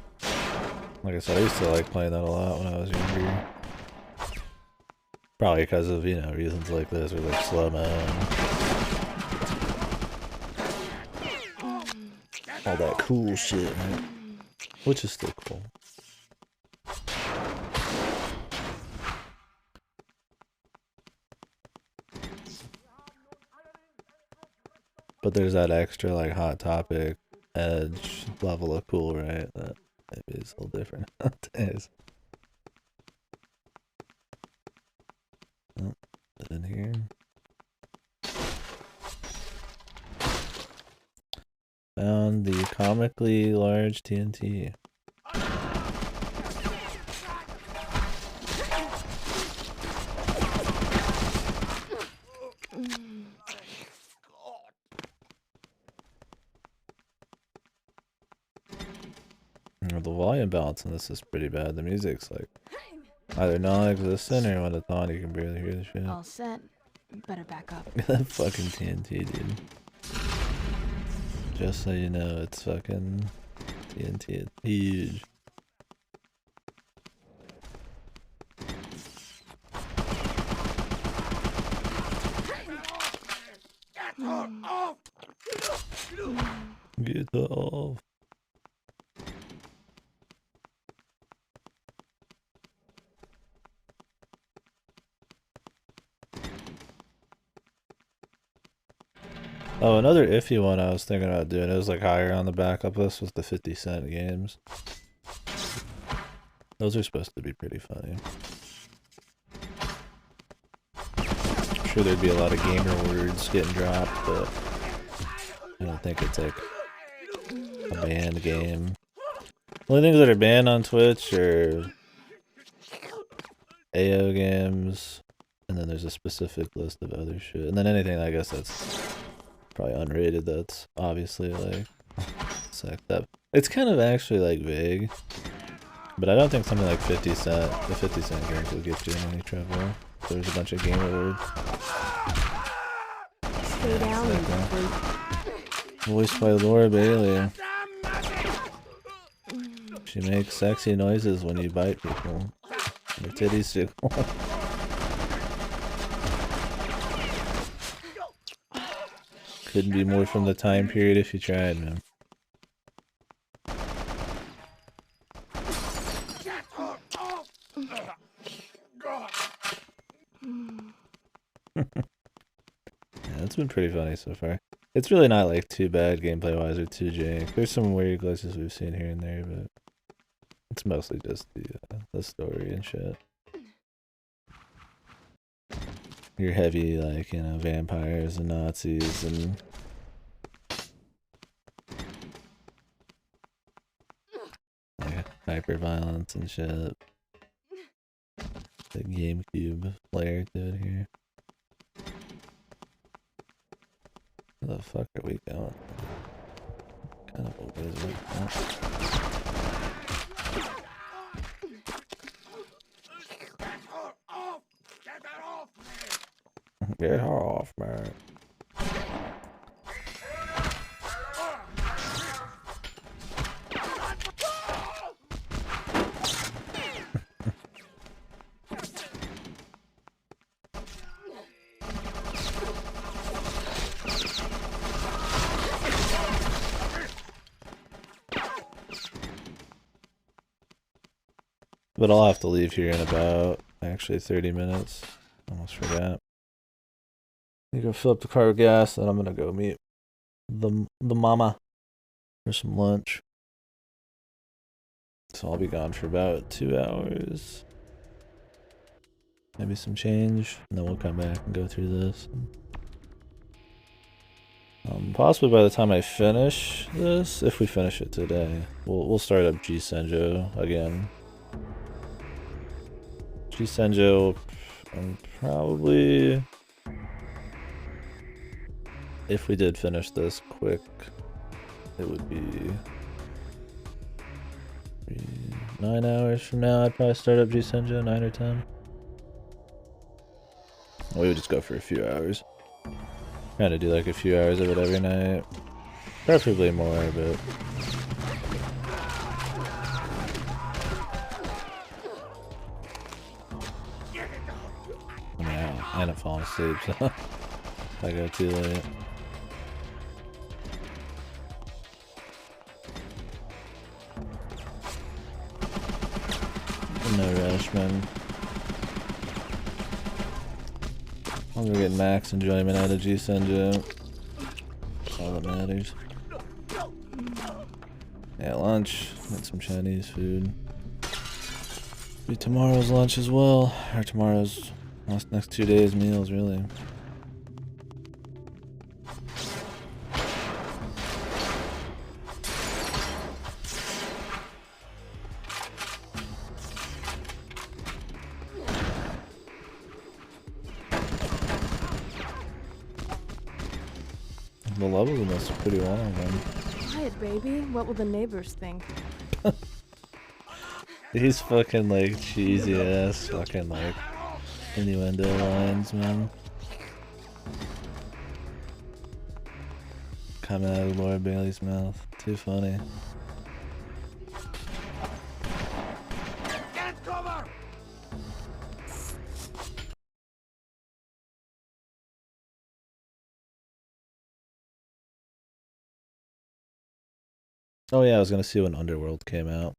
Like I said, I used to like playing that a lot when I was younger. Probably because of, you know, reasons like this, or like slow-mo and all that cool shit, right? Which is still cool. But there's that extra like Hot Topic edge level of cool, right? That maybe is a little different nowadays. Oh, is it in here? Found the comically large TNT. The volume balance on this is pretty bad. The music's like either non-existent or when it's on you can barely hear the shit. All set. Better back up. That fucking TNT, dude. Just so you know, it's fucking TNT. It's huge. Get off. Oh, another iffy one I was thinking about doing, it was like higher on the backup list, was the 50-cent games. Those are supposed to be pretty funny. I'm sure there'd be a lot of gamer words getting dropped, but I don't think it's like a banned game. The only things that are banned on Twitch are AO games, and then there's a specific list of other shit. And then anything, I guess, that's probably unrated, that's obviously like sucked up. It's kind of actually like vague, but I don't think something like 50 Cent, the 50 Cent games will get you in any trouble. There's a bunch of gamer words. Stay down, Voiced by Laura Bailey. She makes sexy noises when you bite people. Her titties tickle. Couldn't be more from the time period if you tried, man. Yeah, it's been pretty funny so far. It's really not like too bad gameplay wise or too jank. There's some weird glitches we've seen here and there, but it's mostly just the story and shit. You're heavy, like, you know, vampires and Nazis and like, hyper violence and shit. The GameCube layer to it here. Where the fuck are we going? Kind of a ways away from that. Get her off, man. But I'll have to leave here in about, actually, 30 minutes. Almost forgot. You go fill up the car with gas, then I'm gonna go meet the mama for some lunch. So I'll be gone for about 2 hours. Maybe some change, and then we'll come back and go through this. Possibly by the time I finish this, if we finish it today, we'll start up G Senjo again. G Senjo, probably, if we did finish this quick, it would be 9 hours from now. I'd probably start up G Senjo, 9 or 10. We would just go for a few hours. Kind of do like a few hours of it every night. Preferably more, but I mean, I end up falling asleep, so if I go too late. No rush, man. I'm gonna get max enjoyment out of G Senjo. That's all that matters. Yeah, lunch. Get some Chinese food. Be tomorrow's lunch as well. Or tomorrow's next 2 days' meals, really. The levels in this are pretty long, man. Quiet, baby. What will the neighbors think? These fucking like cheesy ass fucking like innuendo lines, man. Coming out of Laura Bailey's mouth. Too funny. Get cover! Oh yeah, I was gonna see when Underworld came out.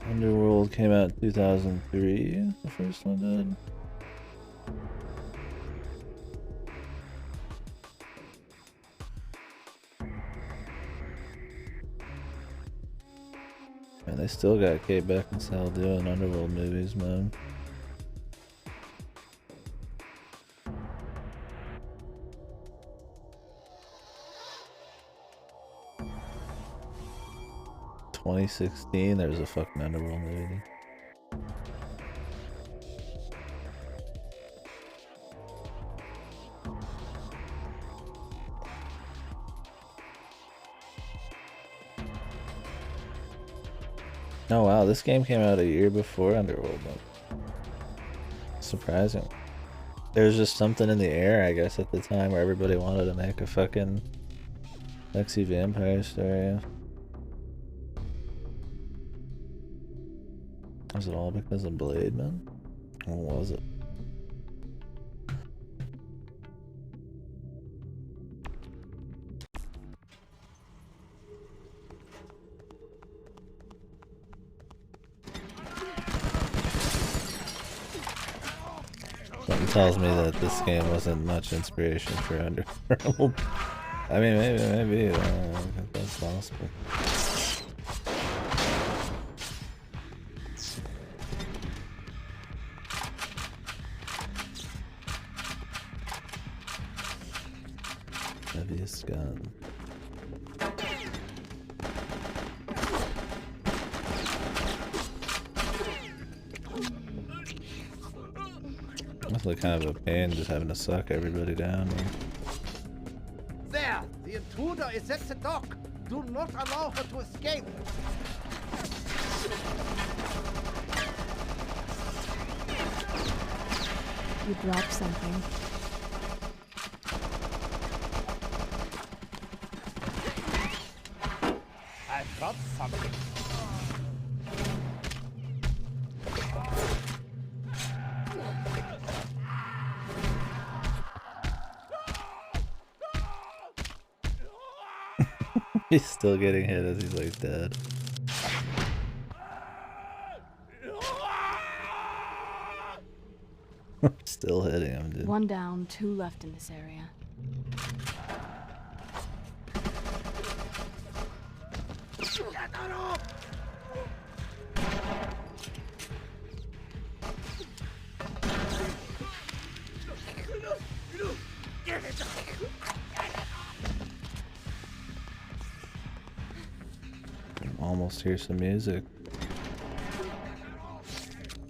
Underworld came out in 2003. The first one did. And they still got Kate Beckinsale doing Underworld movies, man. In 2016, there was a fucking Underworld movie. Oh wow, this game came out a year before Underworld. Surprising. There was just something in the air, I guess, at the time where everybody wanted to make a fucking sexy vampire story. Was it all because of Blade, man? Or was it? Something tells me that this game wasn't much inspiration for Underworld. I mean, maybe. I don't know if that's possible. Heaviest gun. Must look kind of a pain just having to suck everybody down. There! The intruder is at the dock! Do not allow her to escape! You dropped something. I've got something. He's still getting hit as he's like dead. Still hitting him, dude. One down, two left in this area. Almost hear some music.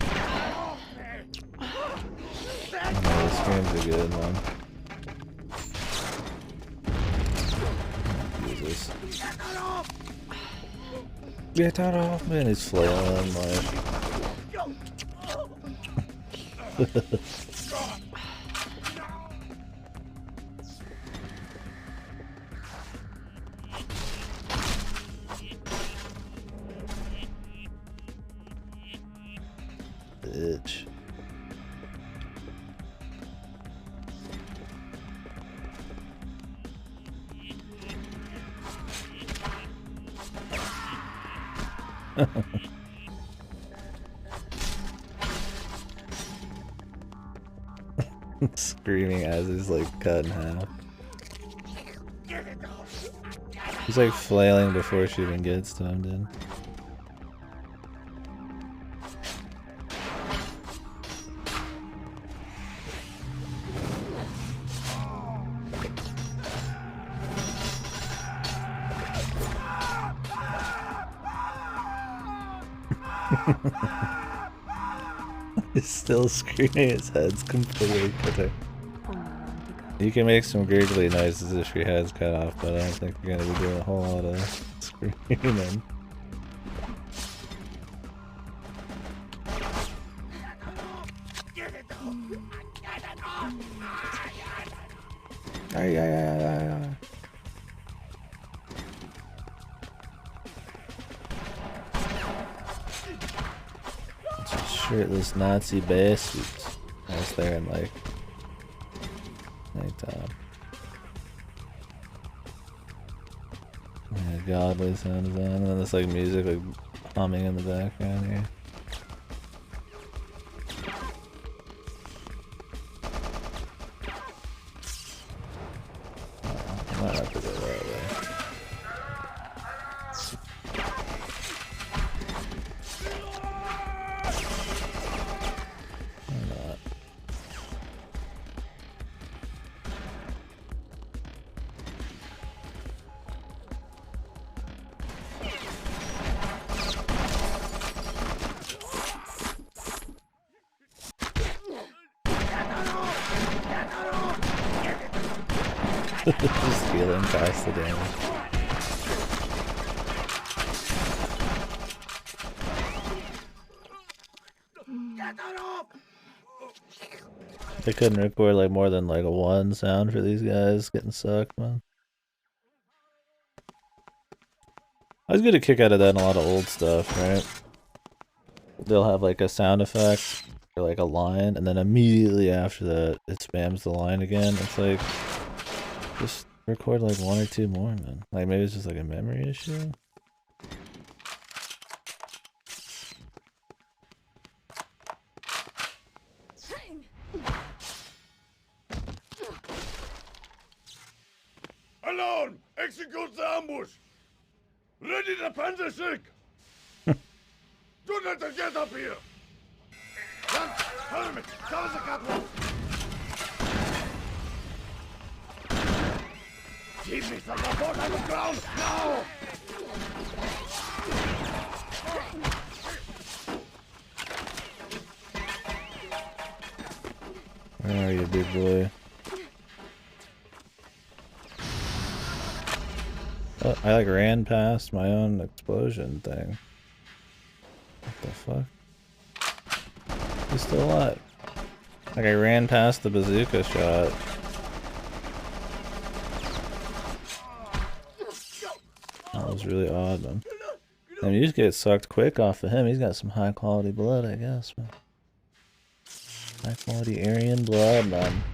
Oh, this game's a good one. Jesus. Get that off, man. He's flailing like. Bitch. Screaming as he's like cut in half. He's like flailing before she even gets to him, dude. He's still screaming, his head's completely cut off. Oh, romantica. You can make some gurgly noises if your head's cut off, but I don't think you're gonna be doing a whole lot of screaming. Shirtless Nazi bastards. I was there in like nighttime. Yeah, godly sound is on, and then there's like music like humming in the background here. I might have to go that way. Just healing past the damage. I couldn't record like more than like a one sound for these guys getting sucked, man. I was getting a kick out of that in a lot of old stuff, right? They'll have like a sound effect or like a line, and then immediately after that it spams the line again. It's like, just record like one or two more, man. Like maybe it's just like a memory issue. Alone! Execute the ambush! Ready the panzer sick! Do not get up here! Gun, helmet, cover the catwalk! Keep me some support on the ground, now! Where are you, big boy? Oh, I like ran past my own explosion thing. What the fuck? He's still alive. Like I ran past the bazooka shot. That was really odd, man. I mean, you just get sucked quick off of him. He's got some high quality blood, I guess, man. High quality Aryan blood, man.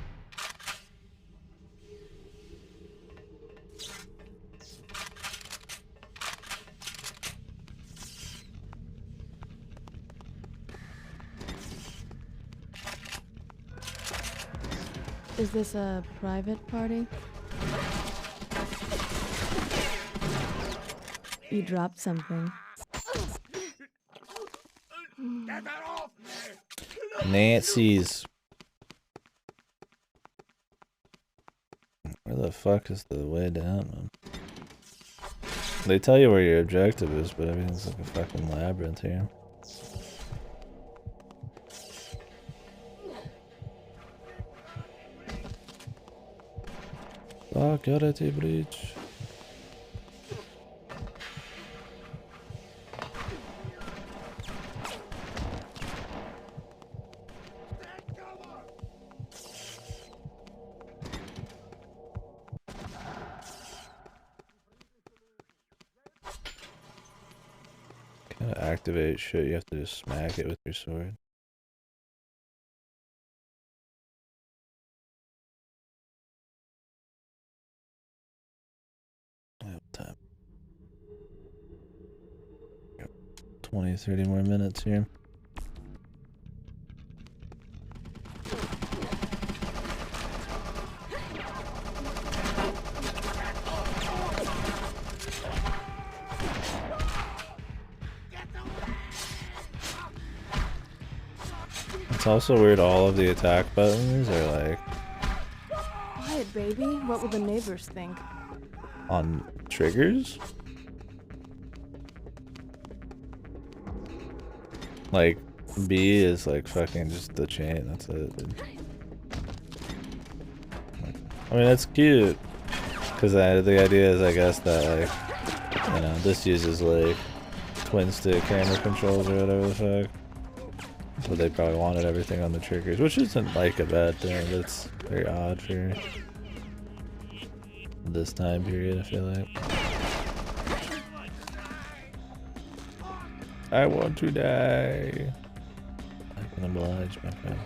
Is this a private party? You dropped something. Nazis. Where the fuck is the way down, man? They tell you where your objective is, but everything's like a fucking labyrinth here. Security breach. Kind of activate shit, you have to just smack it with your sword. Time. 20-30 more minutes here. It's also weird all of the attack buttons are like Quiet, baby. What will the neighbors think? on triggers. Like B is like fucking just the chain. That's it, dude. I mean, it's cute. Because the idea is, I guess, that, like, you know, this uses, like, twin stick camera controls or whatever the fuck. So they probably wanted everything on the triggers, which isn't, like, a bad thing. That's very odd for this time period, I feel like. I want to die. I can oblige, my friend.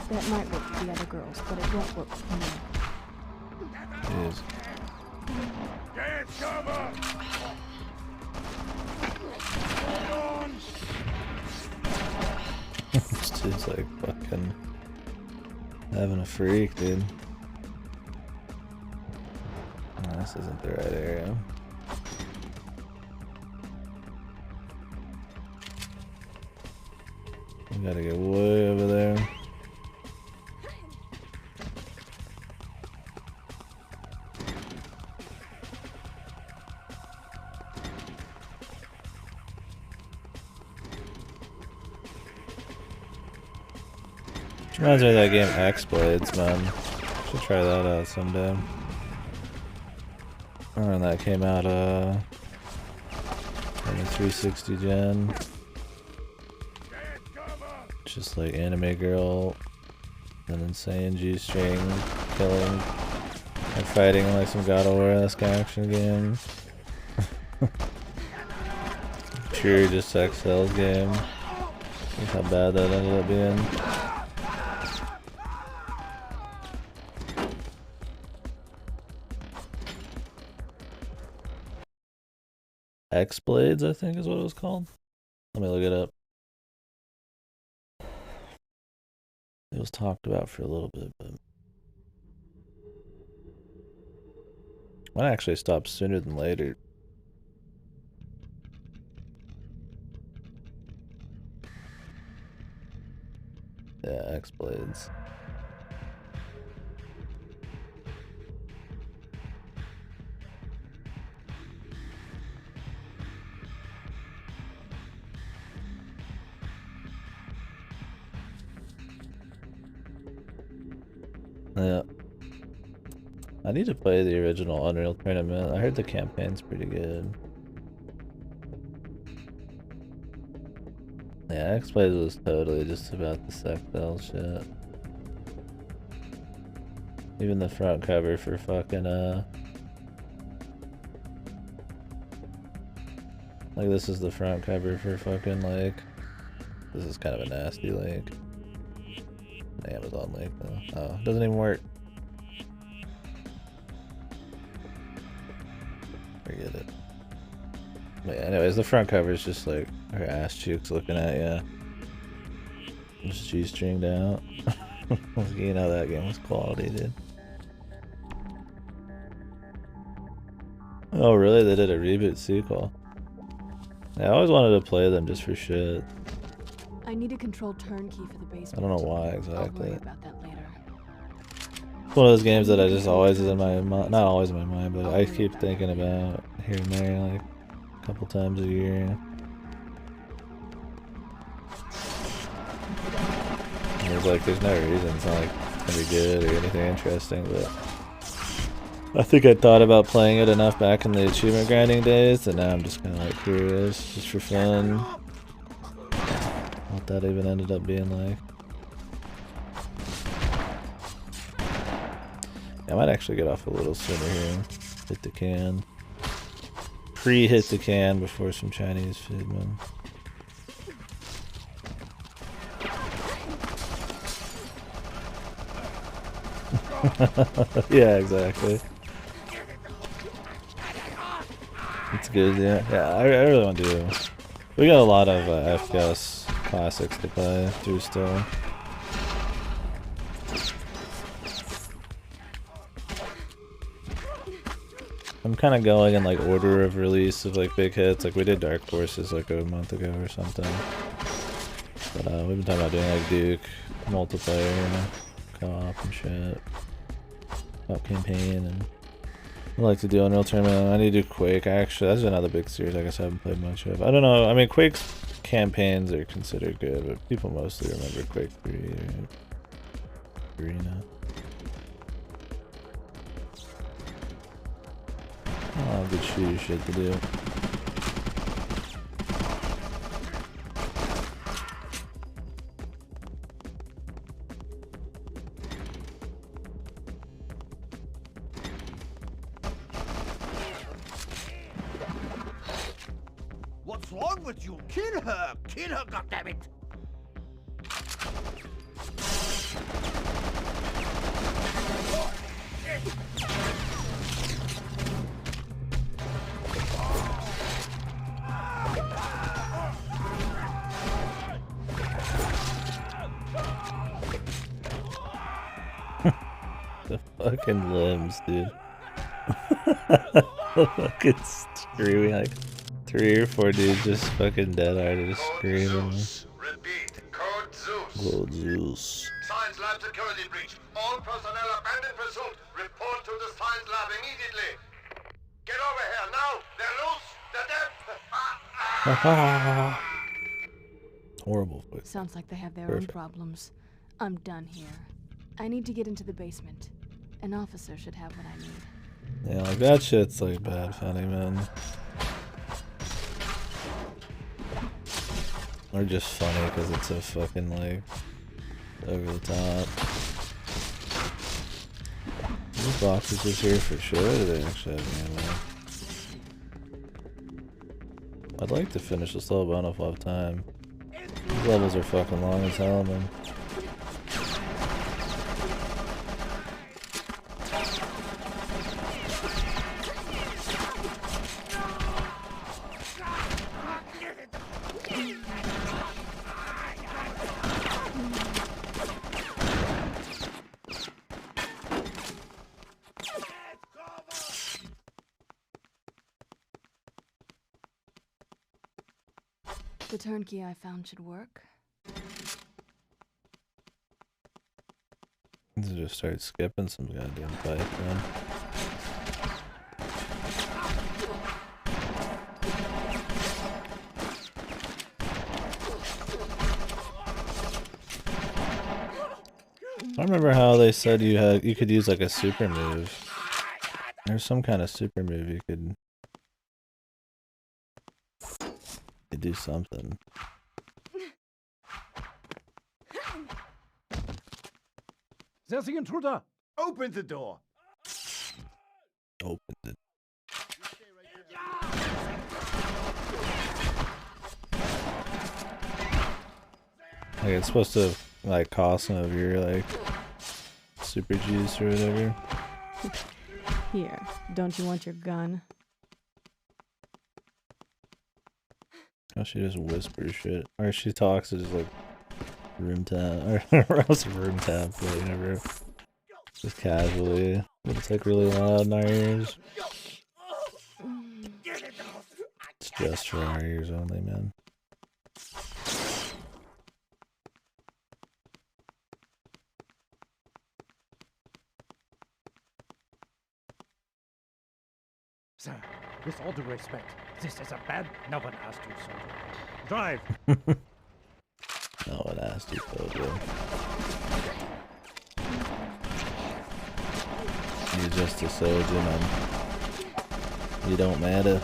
That might work for the other girls, but it won't work for me. Jeez. Get cover! Hold on! This dude's like fucking having a freak, dude. No, this isn't the right area. We gotta get way over there. Reminds me of that game X-Blades, man. Should try that out someday. And that came out in the 360 gen. Just like anime girl, an insane G-string killing and fighting like some God of War-esque action game. Pure just sex sells game. Look how bad that ended up being. X-Blades, I think is what it was called. Let me look it up. It was talked about for a little bit, but might actually stop sooner than later. Yeah, X-Blades. Yeah. I need to play the original Unreal Tournament. I heard the campaign's pretty good. Yeah, X-Blades was totally just about the Sectel shit. Even the front cover for fucking, like, this is the front cover for fucking, like, this is kind of a nasty link. Amazon link though. Oh, it doesn't even work. Forget it. But yeah, anyways, the front cover is just like her ass cheeks looking at you. Just G-stringed out. You know that game was quality, dude. Oh really? They did a reboot sequel. Yeah, I always wanted to play them just for shit. I need a control turnkey for the basement. I don't know why I'll exactly. worry about that later. It's one of those games that I just always is in my mind. Not always in my mind, but I keep thinking about here and there, like a couple times a year. And there's no reason. It's not like it's gonna be good or anything interesting, but I think I thought about playing it enough back in the achievement grinding days that now I'm just kind of like curious, just for fun. What that even ended up being like. Yeah, I might actually get off a little sooner here. Hit the can. Pre-hit the can before some Chinese food, man. Yeah, exactly. It's good, yeah. Yeah, I really want to do. We got a lot of FPS classics to play through still. I'm kind of going in like order of release of like big hits. Like we did Dark Forces like a month ago or something. But we've been talking about doing like Duke multiplayer, co-op and shit. Co-op campaign, and I like to do Unreal Tournament. I need to do Quake. Actually, that's another big series I guess I haven't played much of. I don't know. I mean, Quake's campaigns are considered good, but people mostly remember Quake 3 or Arena. Oh, good shooter shit to do. What's wrong with you? Kill her! Kill her, goddammit! The fucking limbs, dude. Fucking screaming like 3 or 4 dudes just fucking dead-eyed just screaming. Repeat, Code Zeus. Code Zeus. Science lab security breach. All personnel abandon pursuit. Report to the science lab immediately. Get over here now. They're loose. They're dead. Horrible voice. Sounds like they have their Perfect. own problems. I'm done here. I need to get into the basement. An officer should have what I need. Yeah, like that shit's like bad funny, man. Or just funny because it's so fucking like over the top. These boxes just here for sure. Do they actually have ammo? I'd like to finish this level, but I don't know if I'll have time. These levels are fucking long as hell, man. The turnkey I found should work. Let's just start skipping some goddamn fight, man. I remember how they said you could use like a super move. There's some kind of super move you could do something. There's the intruder! Open the door! Open it. Like it's supposed to like cost some of your like super juice or whatever. Here, don't you want your gun? Oh, she just whispers shit. Or she talks to just like room tap. Or else room tap, but you never. Just casually. But it's like really loud in our ears. It's just for our ears only, man. Sir, with all due respect, this is a bad... No one asked you, soldier. Drive! No one asked you, soldier. You're just a soldier, man. You don't matter.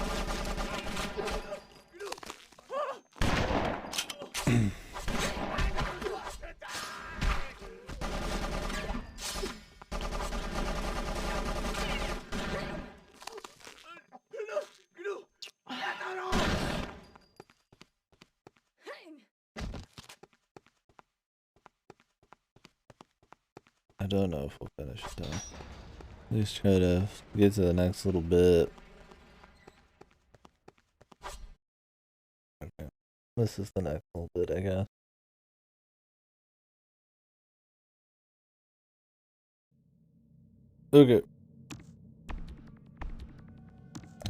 I don't know if we'll finish it though. At least try to get to the next little bit. Okay. This is the next little bit, I guess. Okay.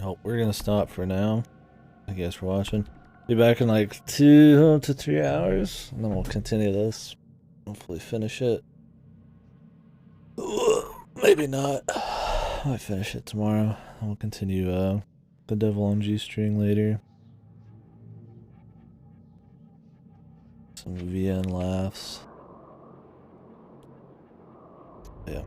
Oh, we're gonna stop for now. Thank you guys for watching. Be back in like 2 to 3 hours, and then we'll continue this. Hopefully finish it. Maybe not. I might finish it tomorrow. We'll continue the Devil on G-string later. Some VN laughs. Yeah.